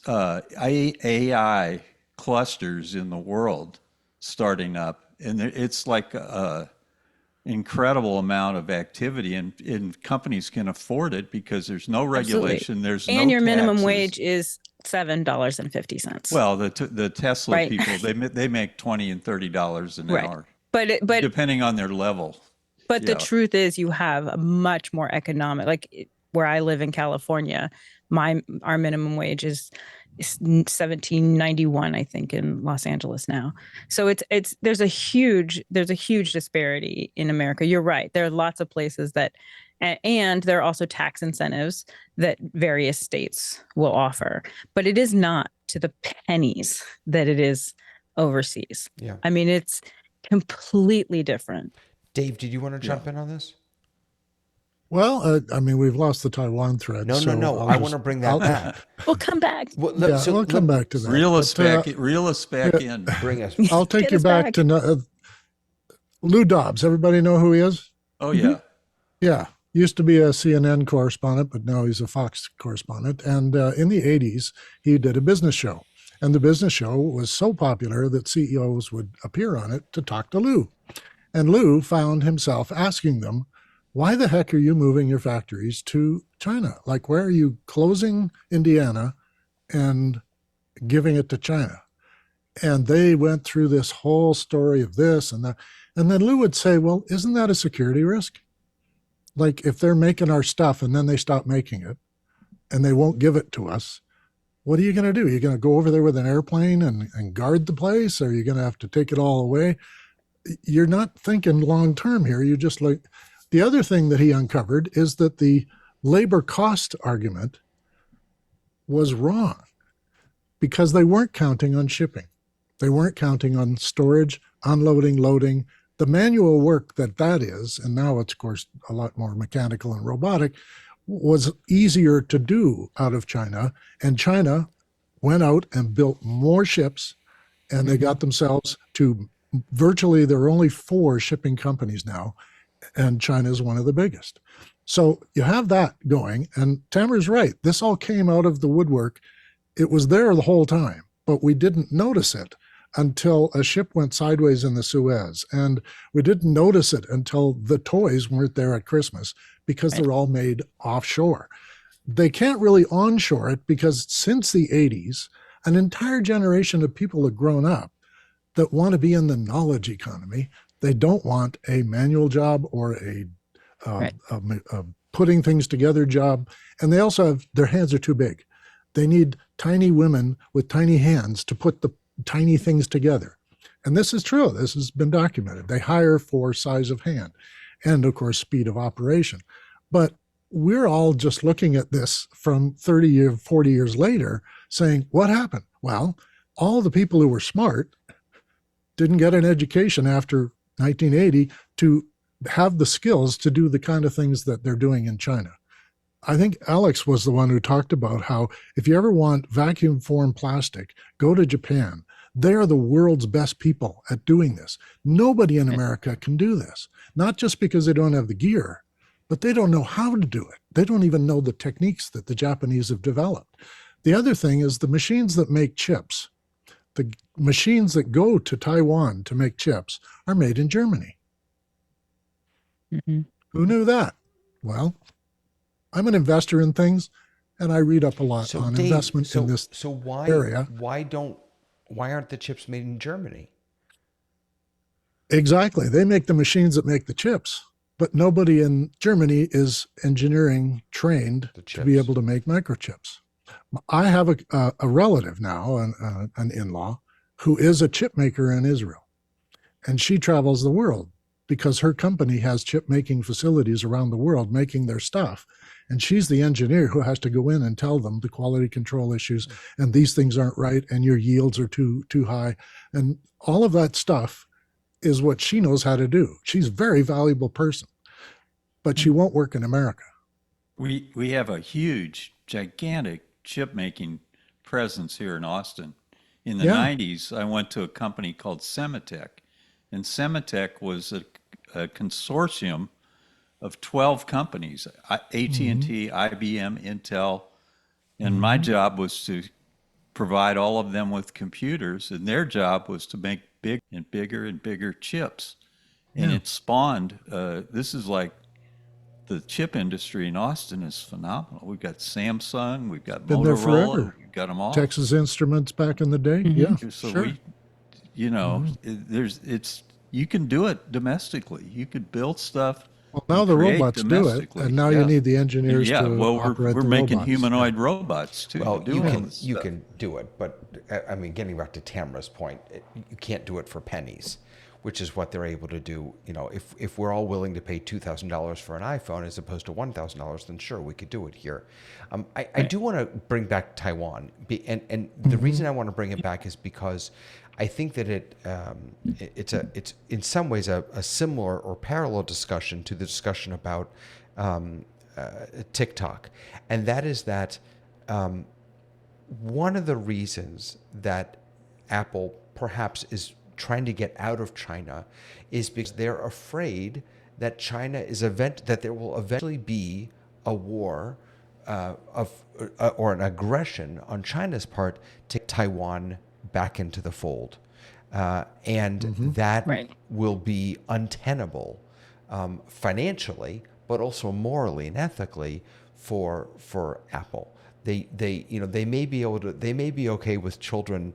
AI clusters in the world starting up, and it's like a incredible amount of activity, and companies can afford it because there's no regulation. Absolutely. There's and no your minimum taxes. wage is $7.50. Well, the Tesla Right. people, they make $20 and $30 an hour, but depending on their level. But the Yeah. truth is, you have a much more economic, like where I live in California, our minimum wage is 17.91, I think, in Los Angeles now. So there's a huge disparity in America. You're right. There are lots of places that, and there are also tax incentives that various states will offer, but it is not to the pennies that it is overseas. Yeah. I mean, it's completely different. Dave, did you want to jump in on this? Well, I mean, we've lost the Taiwan thread. No. I want to bring that back. We'll come back. Well, We'll come back to that. Reel us back in. Bring us. I'll take Get you us back to Lou Dobbs. Everybody know who he is? Oh, yeah. Yeah. Used to be a CNN correspondent, but now he's a Fox correspondent. And in the 80s, he did a business show. And the business show was so popular that CEOs would appear on it to talk to Lou. And Lou found himself asking them, why the heck are you moving your factories to China? Like, where are you closing Indiana and giving it to China? And they went through this whole story of this and that. And then Lou would say, well, isn't that a security risk? Like, if they're making our stuff and then they stop making it and they won't give it to us, what are you going to do? You're going to go over there with an airplane and guard the place? Or are you going to have to take it all away? You're not thinking long term here. You're just like, the other thing that he uncovered is that the labor cost argument was wrong because they weren't counting on shipping. They weren't counting on storage, unloading, loading, the manual work that is, and now it's, of course, a lot more mechanical and robotic, was easier to do out of China. And China went out and built more ships, and they got themselves to virtually, there are only 4 shipping companies now, and China is one of the biggest. So you have that going, and Tamar's right. This all came out of the woodwork. It was there the whole time, but we didn't notice it until a ship went sideways in the Suez. And we didn't notice it until the toys weren't there at Christmas because they're all made offshore. They can't really onshore it because since the 80s, an entire generation of people have grown up that want to be in the knowledge economy. They don't want a manual job or a putting things together job. And they also have, their hands are too big. They need tiny women with tiny hands to put the tiny things together. And this is true. This has been documented. They hire for size of hand and, of course, speed of operation. But we're all just looking at this from 30 years, 40 years later saying, what happened? Well, all the people who were smart didn't get an education after 1980 to have the skills to do the kind of things that they're doing in China. I think Alex was the one who talked about how if you ever want vacuum formed plastic, go to Japan. They are the world's best people at doing this. Nobody in America can do this, not just because they don't have the gear, but they don't know how to do it. They don't even know the techniques that the Japanese have developed. The other thing is the machines that make chips, the machines that go to Taiwan to make chips are made in Germany. Mm-hmm. Who knew that? Well, I'm an investor in things, and I read up a lot on Dave, investment in this area. Why aren't the chips made in Germany? Exactly. They make the machines that make the chips, but nobody in Germany is engineering trained to be able to make microchips. I have a relative now, an in-law, who is a chip maker in Israel, and she travels the world because her company has chip making facilities around the world making their stuff. And she's the engineer who has to go in and tell them the quality control issues and these things aren't right and your yields are too high. And all of that stuff is what she knows how to do. She's a very valuable person, but she won't work in America. We have a huge, gigantic chip making presence here in Austin. In the 90s, I went to a company called Semitech, and Semitech was a consortium of 12 companies, AT&T, IBM, Intel, and my job was to provide all of them with computers, and their job was to make big and bigger and bigger chips. And it spawned, this is like, the chip industry in Austin is phenomenal. We've got Samsung, we've got Been there Motorola, forever. we've got them all. Texas Instruments back in the day. Yeah, So sure. we, you know, you can do it domestically. You could build stuff Well, now and the create robots do it, domestically. and now Yeah. you need the engineers Yeah, to well, operate we're the making robots. humanoid robots too. Well, to do you all can this you stuff. can do it, but I mean, getting back to Tamara's point, you can't do it for pennies, which is what they're able to do. You know, if we're all willing to pay $2,000 for an iPhone as opposed to $1,000, then sure, we could do it here. I do want to bring back Taiwan, and the reason I want to bring it back is because I think that it's in some ways a similar or parallel discussion to the discussion about TikTok, and that is that one of the reasons that Apple perhaps is trying to get out of China is because they're afraid that that there will eventually be a war or an aggression on China's part to take Taiwan back into the fold, and that Right. will be untenable financially, but also morally and ethically for Apple. They may be able to, they may be okay with children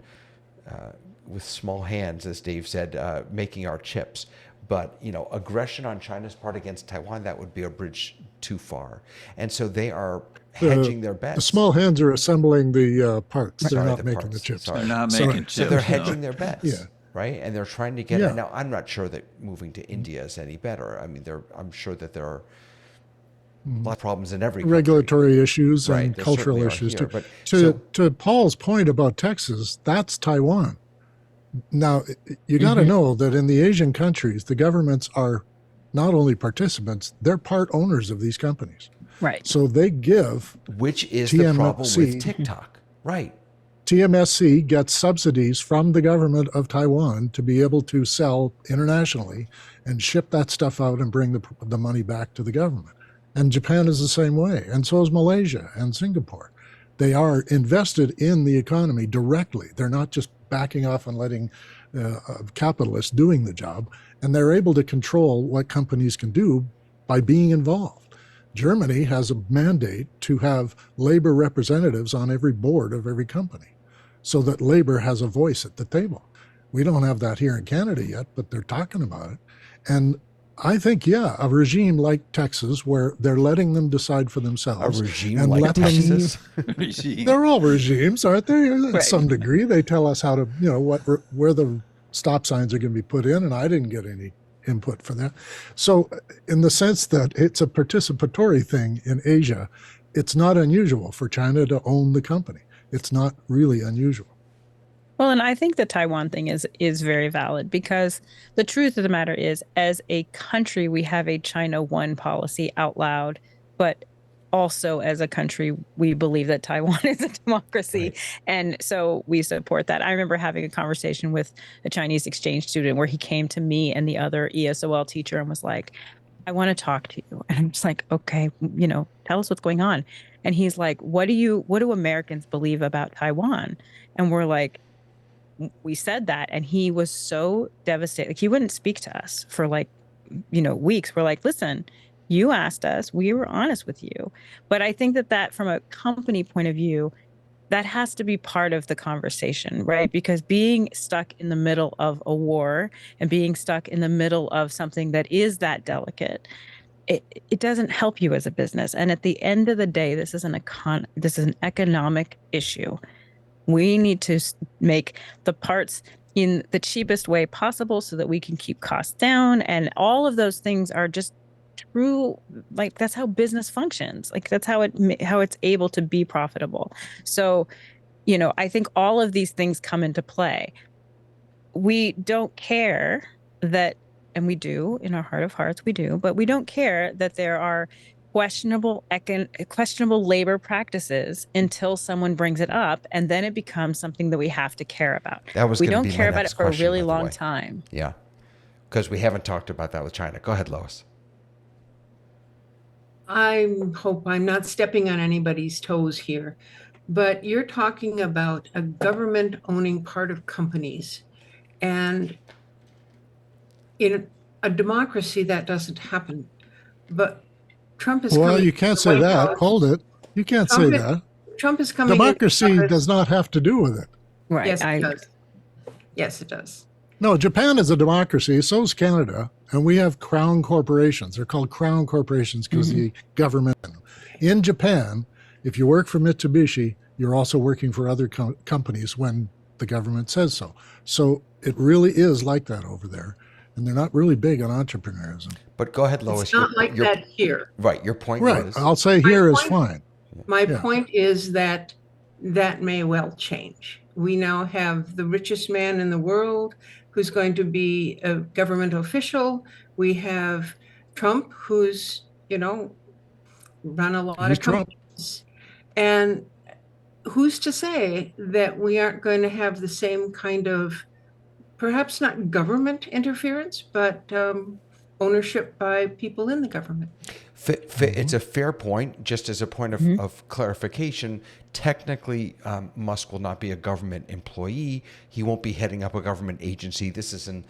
with small hands, as Dave said, making our chips. But aggression on China's part against Taiwan, that would be a bridge too far. And so they are hedging their bets. The small hands are assembling the parts. They're Sorry, not the making parts. the chips. Sorry. They're not Sorry. making chips. So they're no. hedging their bets, Yeah. right? And they're trying to get. Yeah. Now, I'm not sure that moving to India is any better. I mean, I'm sure that there are a lot of problems in every country. Regulatory issues Right, and there cultural certainly are issues here, too. but To Paul's point about Texas, that's Taiwan. Now, you got to know that in the Asian countries, the governments are not only participants, they're part owners of these companies. Right. So they give Which is the problem with TMC TikTok, right? TMSC gets subsidies from the government of Taiwan to be able to sell internationally and ship that stuff out and bring the money back to the government. And Japan is the same way, and so is Malaysia and Singapore. They are invested in the economy directly. They're not just backing off and letting capitalists doing the job, and they're able to control what companies can do by being involved. Germany has a mandate to have labor representatives on every board of every company so that labor has a voice at the table. We don't have that here in Canada yet, but they're talking about it. And I think, yeah, a regime like Texas where they're letting them decide for A themselves. regime and like let them- Texas. Regime. They're all regimes, aren't they? To Right. some degree, they tell us how to, where the stop signs are going to be put in, and I didn't get any input for that. So, in the sense that it's a participatory thing in Asia, it's not unusual for China to own the company. It's not really unusual. Well, and I think the Taiwan thing is very valid because the truth of the matter is, as a country, we have a China one policy out loud, but also as a country, we believe that Taiwan is a democracy. Right. And so we support that. I remember having a conversation with a Chinese exchange student where he came to me and the other ESOL teacher and was like, I want to talk to you. And I'm just like, okay, tell us what's going on. And he's like, what do Americans believe about Taiwan? And we're like, we said that, and he was so devastated. Like, he wouldn't speak to us for weeks. We're like, listen, you asked us, we were honest with you. But I think that from a company point of view, that has to be part of the conversation, right? Because being stuck in the middle of a war and being stuck in the middle of something that is that delicate, it doesn't help you as a business. And at the end of the day, this is an economic issue. We need to make the parts in the cheapest way possible so that we can keep costs down. And all of those things are just true. Like, that's how business functions. Like, that's how it's able to be profitable. So, I think all of these things come into play. We don't care that, and we do in our heart of hearts, we do, but we don't care that there are questionable labor practices until someone brings it up, and then it becomes something that we have to care about. That was we gonna don't be my care about it next for a question, really by the long way. time. Yeah, because we haven't talked about that with China. Go ahead, Lois. I hope I'm not stepping on anybody's toes here, but you're talking about a government owning part of companies. And in a democracy, that doesn't happen. But Trump is Well, coming you to can't the say White that. House. Hold it. You can't say Trump is- that. Trump is coming. Democracy does not have to do with it. Right. Yes, it does. Yes, it does. No, Japan is a democracy. So is Canada. And we have crown corporations. They're called crown corporations because the government. In Japan, if you work for Mitsubishi, you're also working for other companies when the government says so. So it really is like that over there. And they're not really big on entrepreneurism. But go ahead, Lois. It's not like that here. Right. Your point Right. was I'll say My here is point- fine. My Yeah. point is that that may well change. We now have the richest man in the world who's going to be a government official. We have Trump, who's, run a lot He's of Trump. companies. And who's to say that we aren't going to have the same kind of, perhaps not government interference, but ownership by people in the government? It's a fair point. Just as a point of clarification, technically, Musk will not be a government employee. He won't be heading up a government agency. This is an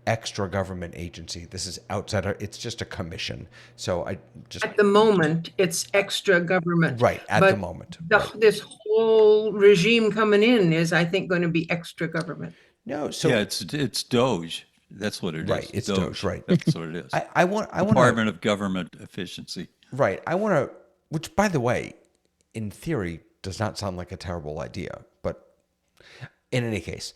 extra government agency. This is outside. It's just a commission. So I just At the moment, it's extra government. right at But the moment. Right. this whole regime coming in is, I think, going to be extra government. No. So Yeah, it's Doge. That's what it is. Right, it's Doge, right. That's what it is. I want Department of Government Efficiency. Right. I want to, which by the way, in theory, does not sound like a terrible idea. But in any case,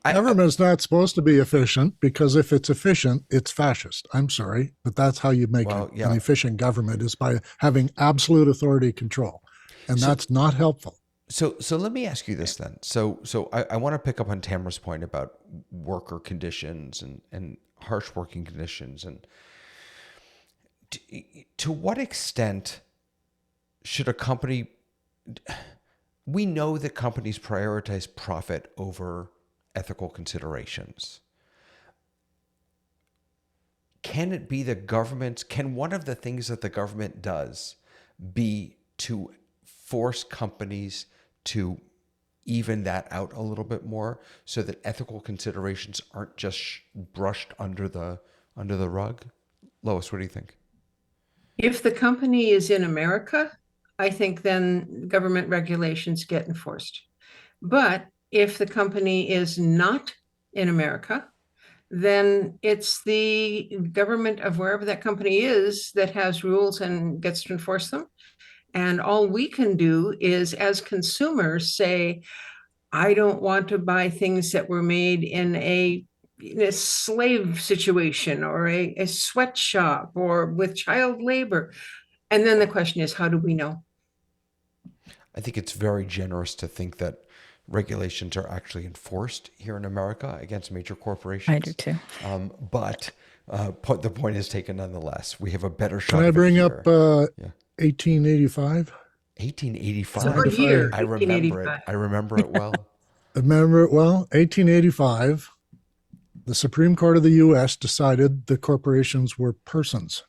Government's not supposed to be efficient because if it's efficient, it's fascist. I'm sorry, but that's how you make Well, yeah. an efficient government is by having absolute authority control. And that's not helpful. So let me ask you this then. So I want to pick up on Tamara's point about worker conditions and harsh working conditions. And to what extent should a company, we know that companies prioritize profit over ethical considerations. Can it be the government's, can one of the things that the government does be to force companies to even that out a little bit more so that ethical considerations aren't just brushed under the rug? Lois, what do you think? If the company is in America, I think then government regulations get enforced. But if the company is not in America, then it's the government of wherever that company is that has rules and gets to enforce them. And all we can do is, as consumers, say, I don't want to buy things that were made in a slave situation or a sweatshop or with child labor. And then the question is, how do we know? I think it's very generous to think that regulations are actually enforced here in America against major corporations. I do too. But the point is taken nonetheless. We have a better shot. Can I of it bring here. up 1885? 1885. It's a good year, I remember it. 1885. I remember it well. Remember it well? 1885, the Supreme Court of the U.S. decided the corporations were persons.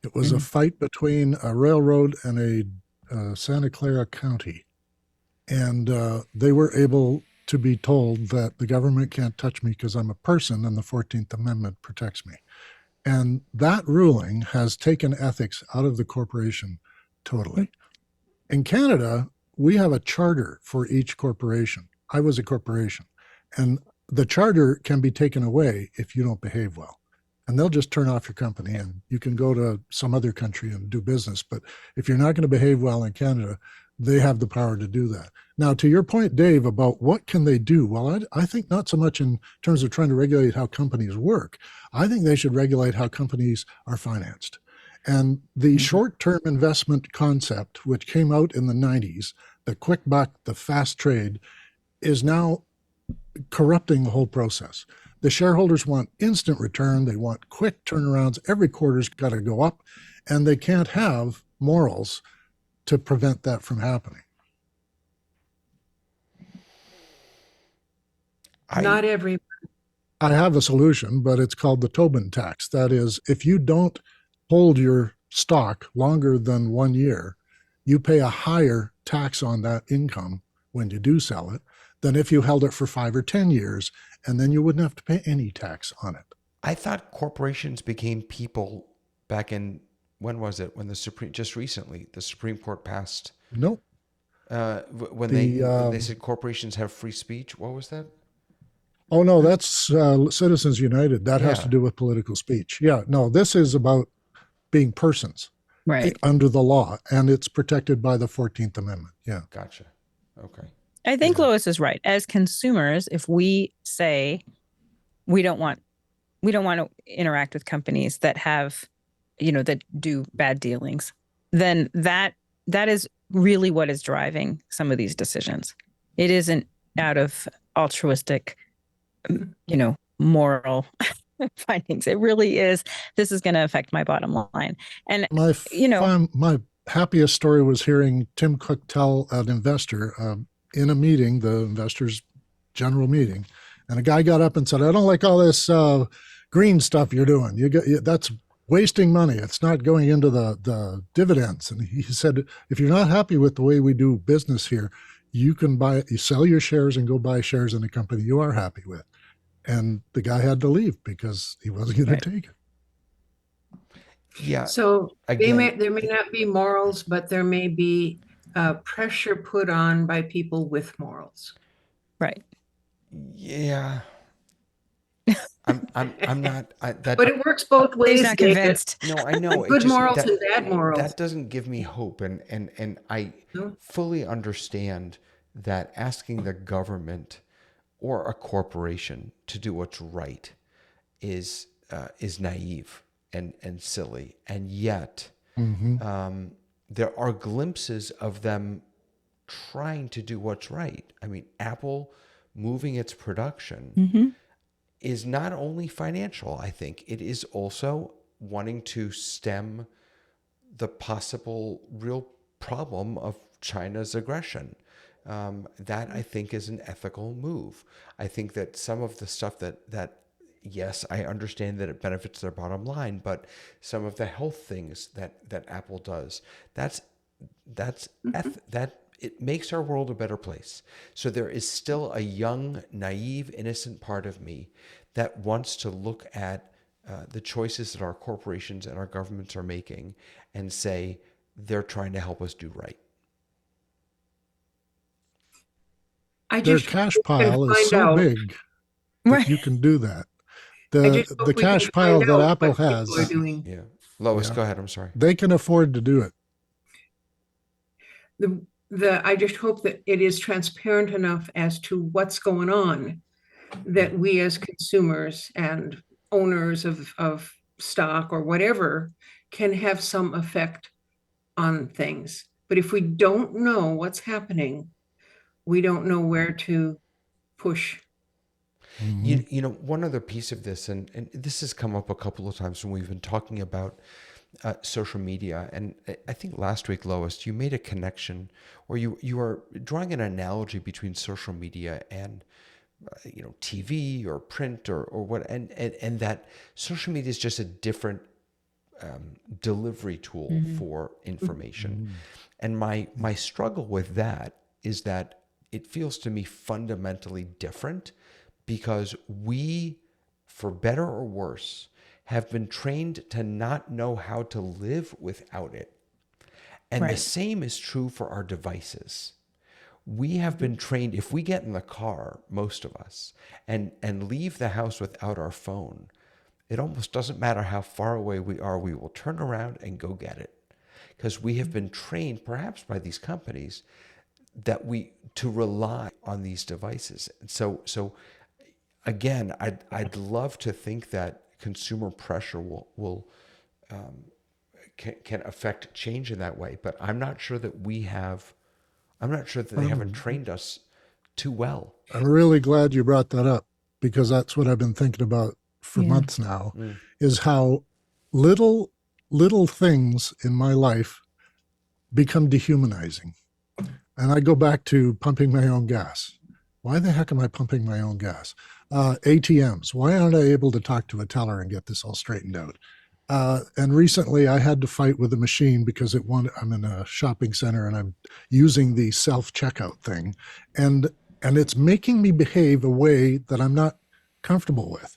It was a fight between a railroad and a Santa Clara County. And they were able to be told that the government can't touch me because I'm a person and the 14th Amendment protects me. And that ruling has taken ethics out of the corporation totally. In Canada, we have a charter for each corporation. I was a corporation. And the charter can be taken away if you don't behave well. And they'll just turn off your company and you can go to some other country and do business. But if you're not going to behave well in Canada, they have the power to do that. Now, to your point, Dave, about what can they do? Well, I think not so much in terms of trying to regulate how companies work. I think they should regulate how companies are financed. And the short-term investment concept, which came out in the 90s, the quick buck, the fast trade, is now corrupting the whole process. The shareholders want instant return. They want quick turnarounds. Every quarter's got to go up, and they can't have morals to prevent that from happening. Not every. I have a solution, but it's called the Tobin tax. That is, if you don't hold your stock longer than 1 year, you pay a higher tax on that income when you do sell it than if you held it for 5 or 10 years, and then you wouldn't have to pay any tax on it. I thought corporations became people back in, when was it? When just recently, the Supreme Court passed. Nope. When they said corporations have free speech. What was that? Oh no, that's Citizens United. That has to Yeah, do with political speech. Yeah, no, this is about being persons Right. under the law, and it's protected by the 14th Amendment. Yeah. gotcha. Okay. I think Yeah. Lois is right. As consumers, if we say we don't want to interact with companies that have, that do bad dealings, then that is really what is driving some of these decisions. It isn't out of altruistic, moral findings. It really is. This is going to affect my bottom line. And, My happiest story was hearing Tim Cook tell an investor in a meeting, the investors' general meeting, and a guy got up and said, "I don't like all this green stuff you're doing. That's wasting money. It's not going into the dividends." And he said, "If you're not happy with the way we do business here, you sell your shares and go buy shares in a company you are happy with." And the guy had to leave because he wasn't going Right. to take it. Yeah. So Again, there may not be morals, but there may be pressure put on by people with morals. right. yeah. I'm not, that, But it works both Dave's ways, not David. convinced. no, I know. It Good just, morals and bad morals. that doesn't give me hope. And I No? fully understand that asking the government or a corporation to do what's right is naive and silly. And yet, there are glimpses of them trying to do what's right. I mean, Apple moving its production is not only financial, I think, it is also wanting to stem the possible real problem of China's aggression. That I think is an ethical move. I think that some of the stuff that yes, I understand that it benefits their bottom line, but some of the health things that Apple does, that it makes our world a better place. So there is still a young, naive, innocent part of me that wants to look at the choices that our corporations and our governments are making and say they're trying to help us do right. I Their just hope cash we can pile is find so out. big that Right. you can do that. I just The hope we can cash pile find that out Apple what people are has, doing. Yeah. Lois, Yeah. go ahead. I'm sorry. they can afford to do it. I just hope that it is transparent enough as to what's going on that we as consumers and owners of stock or whatever can have some effect on things. But if we don't know what's happening, we don't know where to push. You know, one other piece of this, and this has come up a couple of times when we've been talking about social media. And I think last week, Lois, you made a connection, or you are drawing an analogy between social media and TV or print or what, and that social media is just a different delivery tool for information. And my struggle with that is that it feels to me fundamentally different because we, for better or worse, have been trained to not know how to live without it. And the Right. same is true for our devices. We have been trained, if we get in the car, most of us, and leave the house without our phone, it almost doesn't matter how far away we are, we will turn around and go get it. Because we have been trained, perhaps by these companies, to rely on these devices. And so again, I'd love to think that consumer pressure will can affect change in that way, but I'm not sure that they haven't trained us too well. I'm really glad you brought that up because that's what I've been thinking about for Yeah. months now, is how little things in my life become dehumanizing. And I go back to pumping my own gas. Why the heck am I pumping my own gas? ATMs. Why aren't I able to talk to a teller and get this all straightened out? And recently I had to fight with a machine because I'm in a shopping center and I'm using the self-checkout thing. And it's making me behave a way that I'm not comfortable with.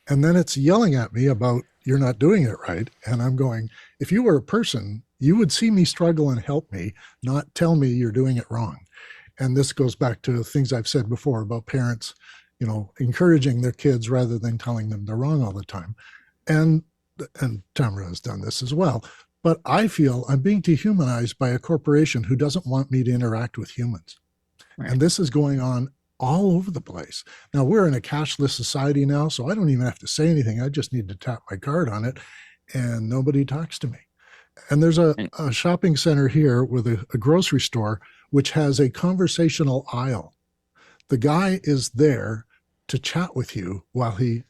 And then it's yelling at me about, you're not doing it right. And I'm going, if you were a person, you would see me struggle and help me, not tell me you're doing it wrong. And this goes back to things I've said before about parents encouraging their kids rather than telling them they're wrong all the time. And Tamara has done this as well. But I feel I'm being dehumanized by a corporation who doesn't want me to interact with humans. Right. And this is going on all over the place. Now, we're in a cashless society now, so I don't even have to say anything. I just need to tap my card on it, and nobody talks to me. And there's a shopping center here with a grocery store which has a conversational aisle. The guy is there to chat with you while he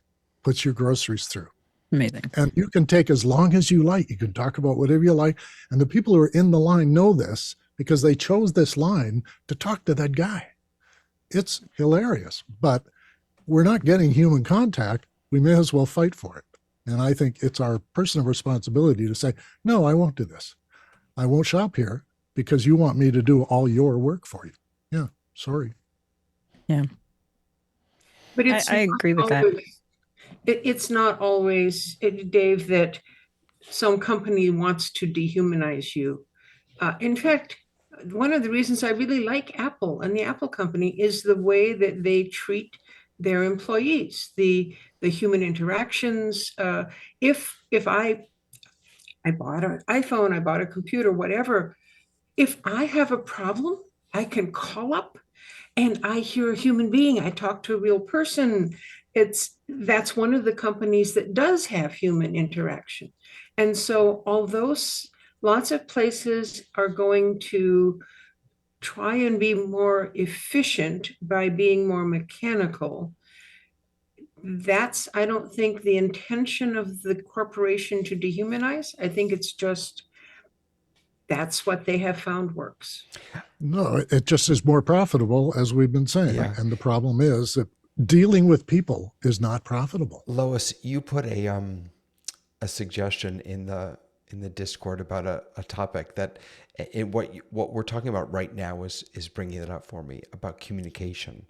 puts your groceries through. Amazing. And you can take as long as you like. You can talk about whatever you like. And the people who are in the line know this because they chose this line to talk to that guy. It's hilarious, but we're not getting human contact. We may as well fight for it. And I think it's our personal responsibility to say, no, I won't do this. I won't shop here because you want me to do all your work for you. Yeah, sorry. Yeah. But it's I agree with that. It's not always, Dave, that some company wants to dehumanize you. In fact, one of the reasons I really like Apple and the Apple company is the way that they treat their employees, the human interactions. If I bought an iPhone, I bought a computer, whatever, if I have a problem, I can call up and I hear a human being. I talk to a real person. That's one of the companies that does have human interaction. And so although lots of places are going to try and be more efficient by being more mechanical, that's, I don't think, the intention of the corporation to dehumanize. I think it's just that's what they have found works. No, it just is more profitable, as we've been saying. Yeah. And the problem is that dealing with people is not profitable. Lois, you put a suggestion in the Discord about a topic that what we're talking about right now is bringing it up for me about communication,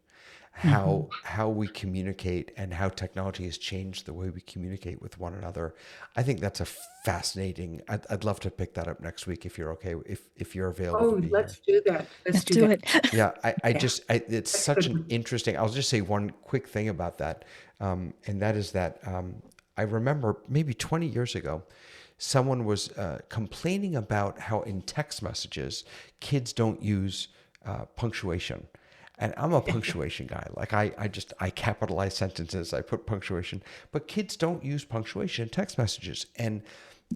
how we communicate and how technology has changed the way we communicate with one another. I think that's a fascinating. I'd love to pick that up next week if you're okay, if you're available. Oh, let's do that. Let's do it. Yeah, it's such an interesting. I'll just say one quick thing about that, and that is that I remember maybe 20 years ago, someone was complaining about how in text messages kids don't use punctuation. And I'm a punctuation guy. Like I capitalize sentences, I put punctuation, but kids don't use punctuation in text messages. And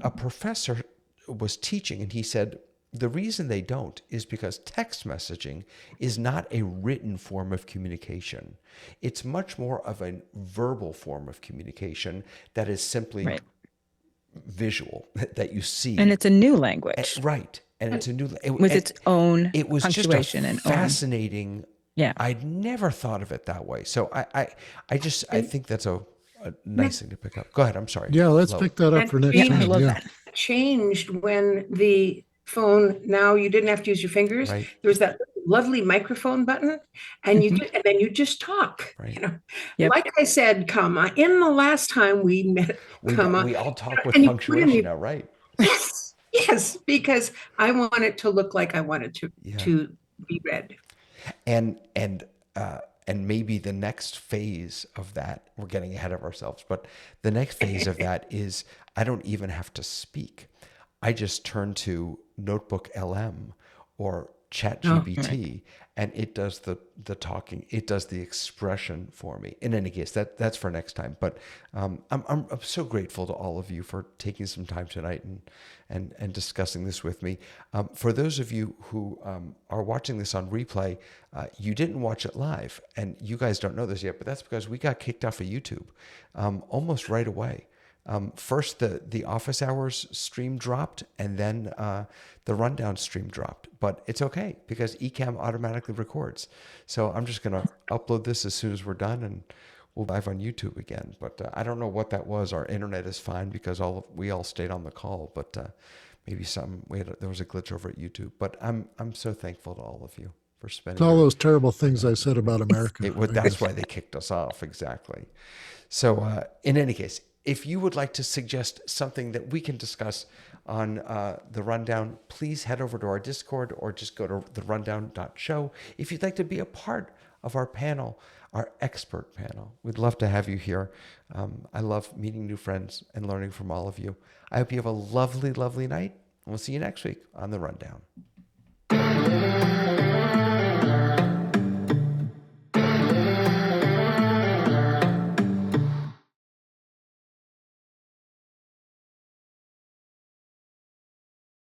a professor was teaching and he said, the reason they don't is because text messaging is not a written form of communication. It's much more of a verbal form of communication that is simply visual, that you see. And it's a new language. Right. And it's a new with its own it was just punctuation and fascinating. Yeah. I'd never thought of it that way. So I think that's a nice thing to pick up. Go ahead. I'm sorry. Yeah, let's pick that up for next time. I love Yeah. that. Changed when the phone, now you didn't have to use your fingers. Right. There was that lovely microphone button, and and then you just talk. Right. Like I said, comma, in the last time we met, comma, we all talk with and you punctuation now, right? Yes, because I want it to look like I want it to be read. And maybe the next phase of that, we're getting ahead of ourselves, but the next phase of that is I don't even have to speak. I just turn to Notebook LM or ChatGPT, and it does the talking. It does the expression for me. In any case, that's for next time. But I'm so grateful to all of you for taking some time tonight and discussing this with me. For those of you who are watching this on replay, you didn't watch it live, and you guys don't know this yet, but that's because we got kicked off of YouTube almost right away. First, the office hours stream dropped, and then the rundown stream dropped. But it's okay because Ecamm automatically records. So I'm just going to upload this as soon as we're done, and we'll live on YouTube again. But I don't know what that was. Our internet is fine because we all stayed on the call. But maybe there was a glitch over at YouTube. But I'm so thankful to all of you for spending. It's all those terrible things I said about America. That's why they kicked us off. Exactly. So in any case, if you would like to suggest something that we can discuss on the Rundown, please head over to our Discord or just go to therundown.show. If you'd like to be a part of our panel, our expert panel, we'd love to have you here. I love meeting new friends and learning from all of you. I hope you have a lovely, lovely night. We'll see you next week on The Rundown.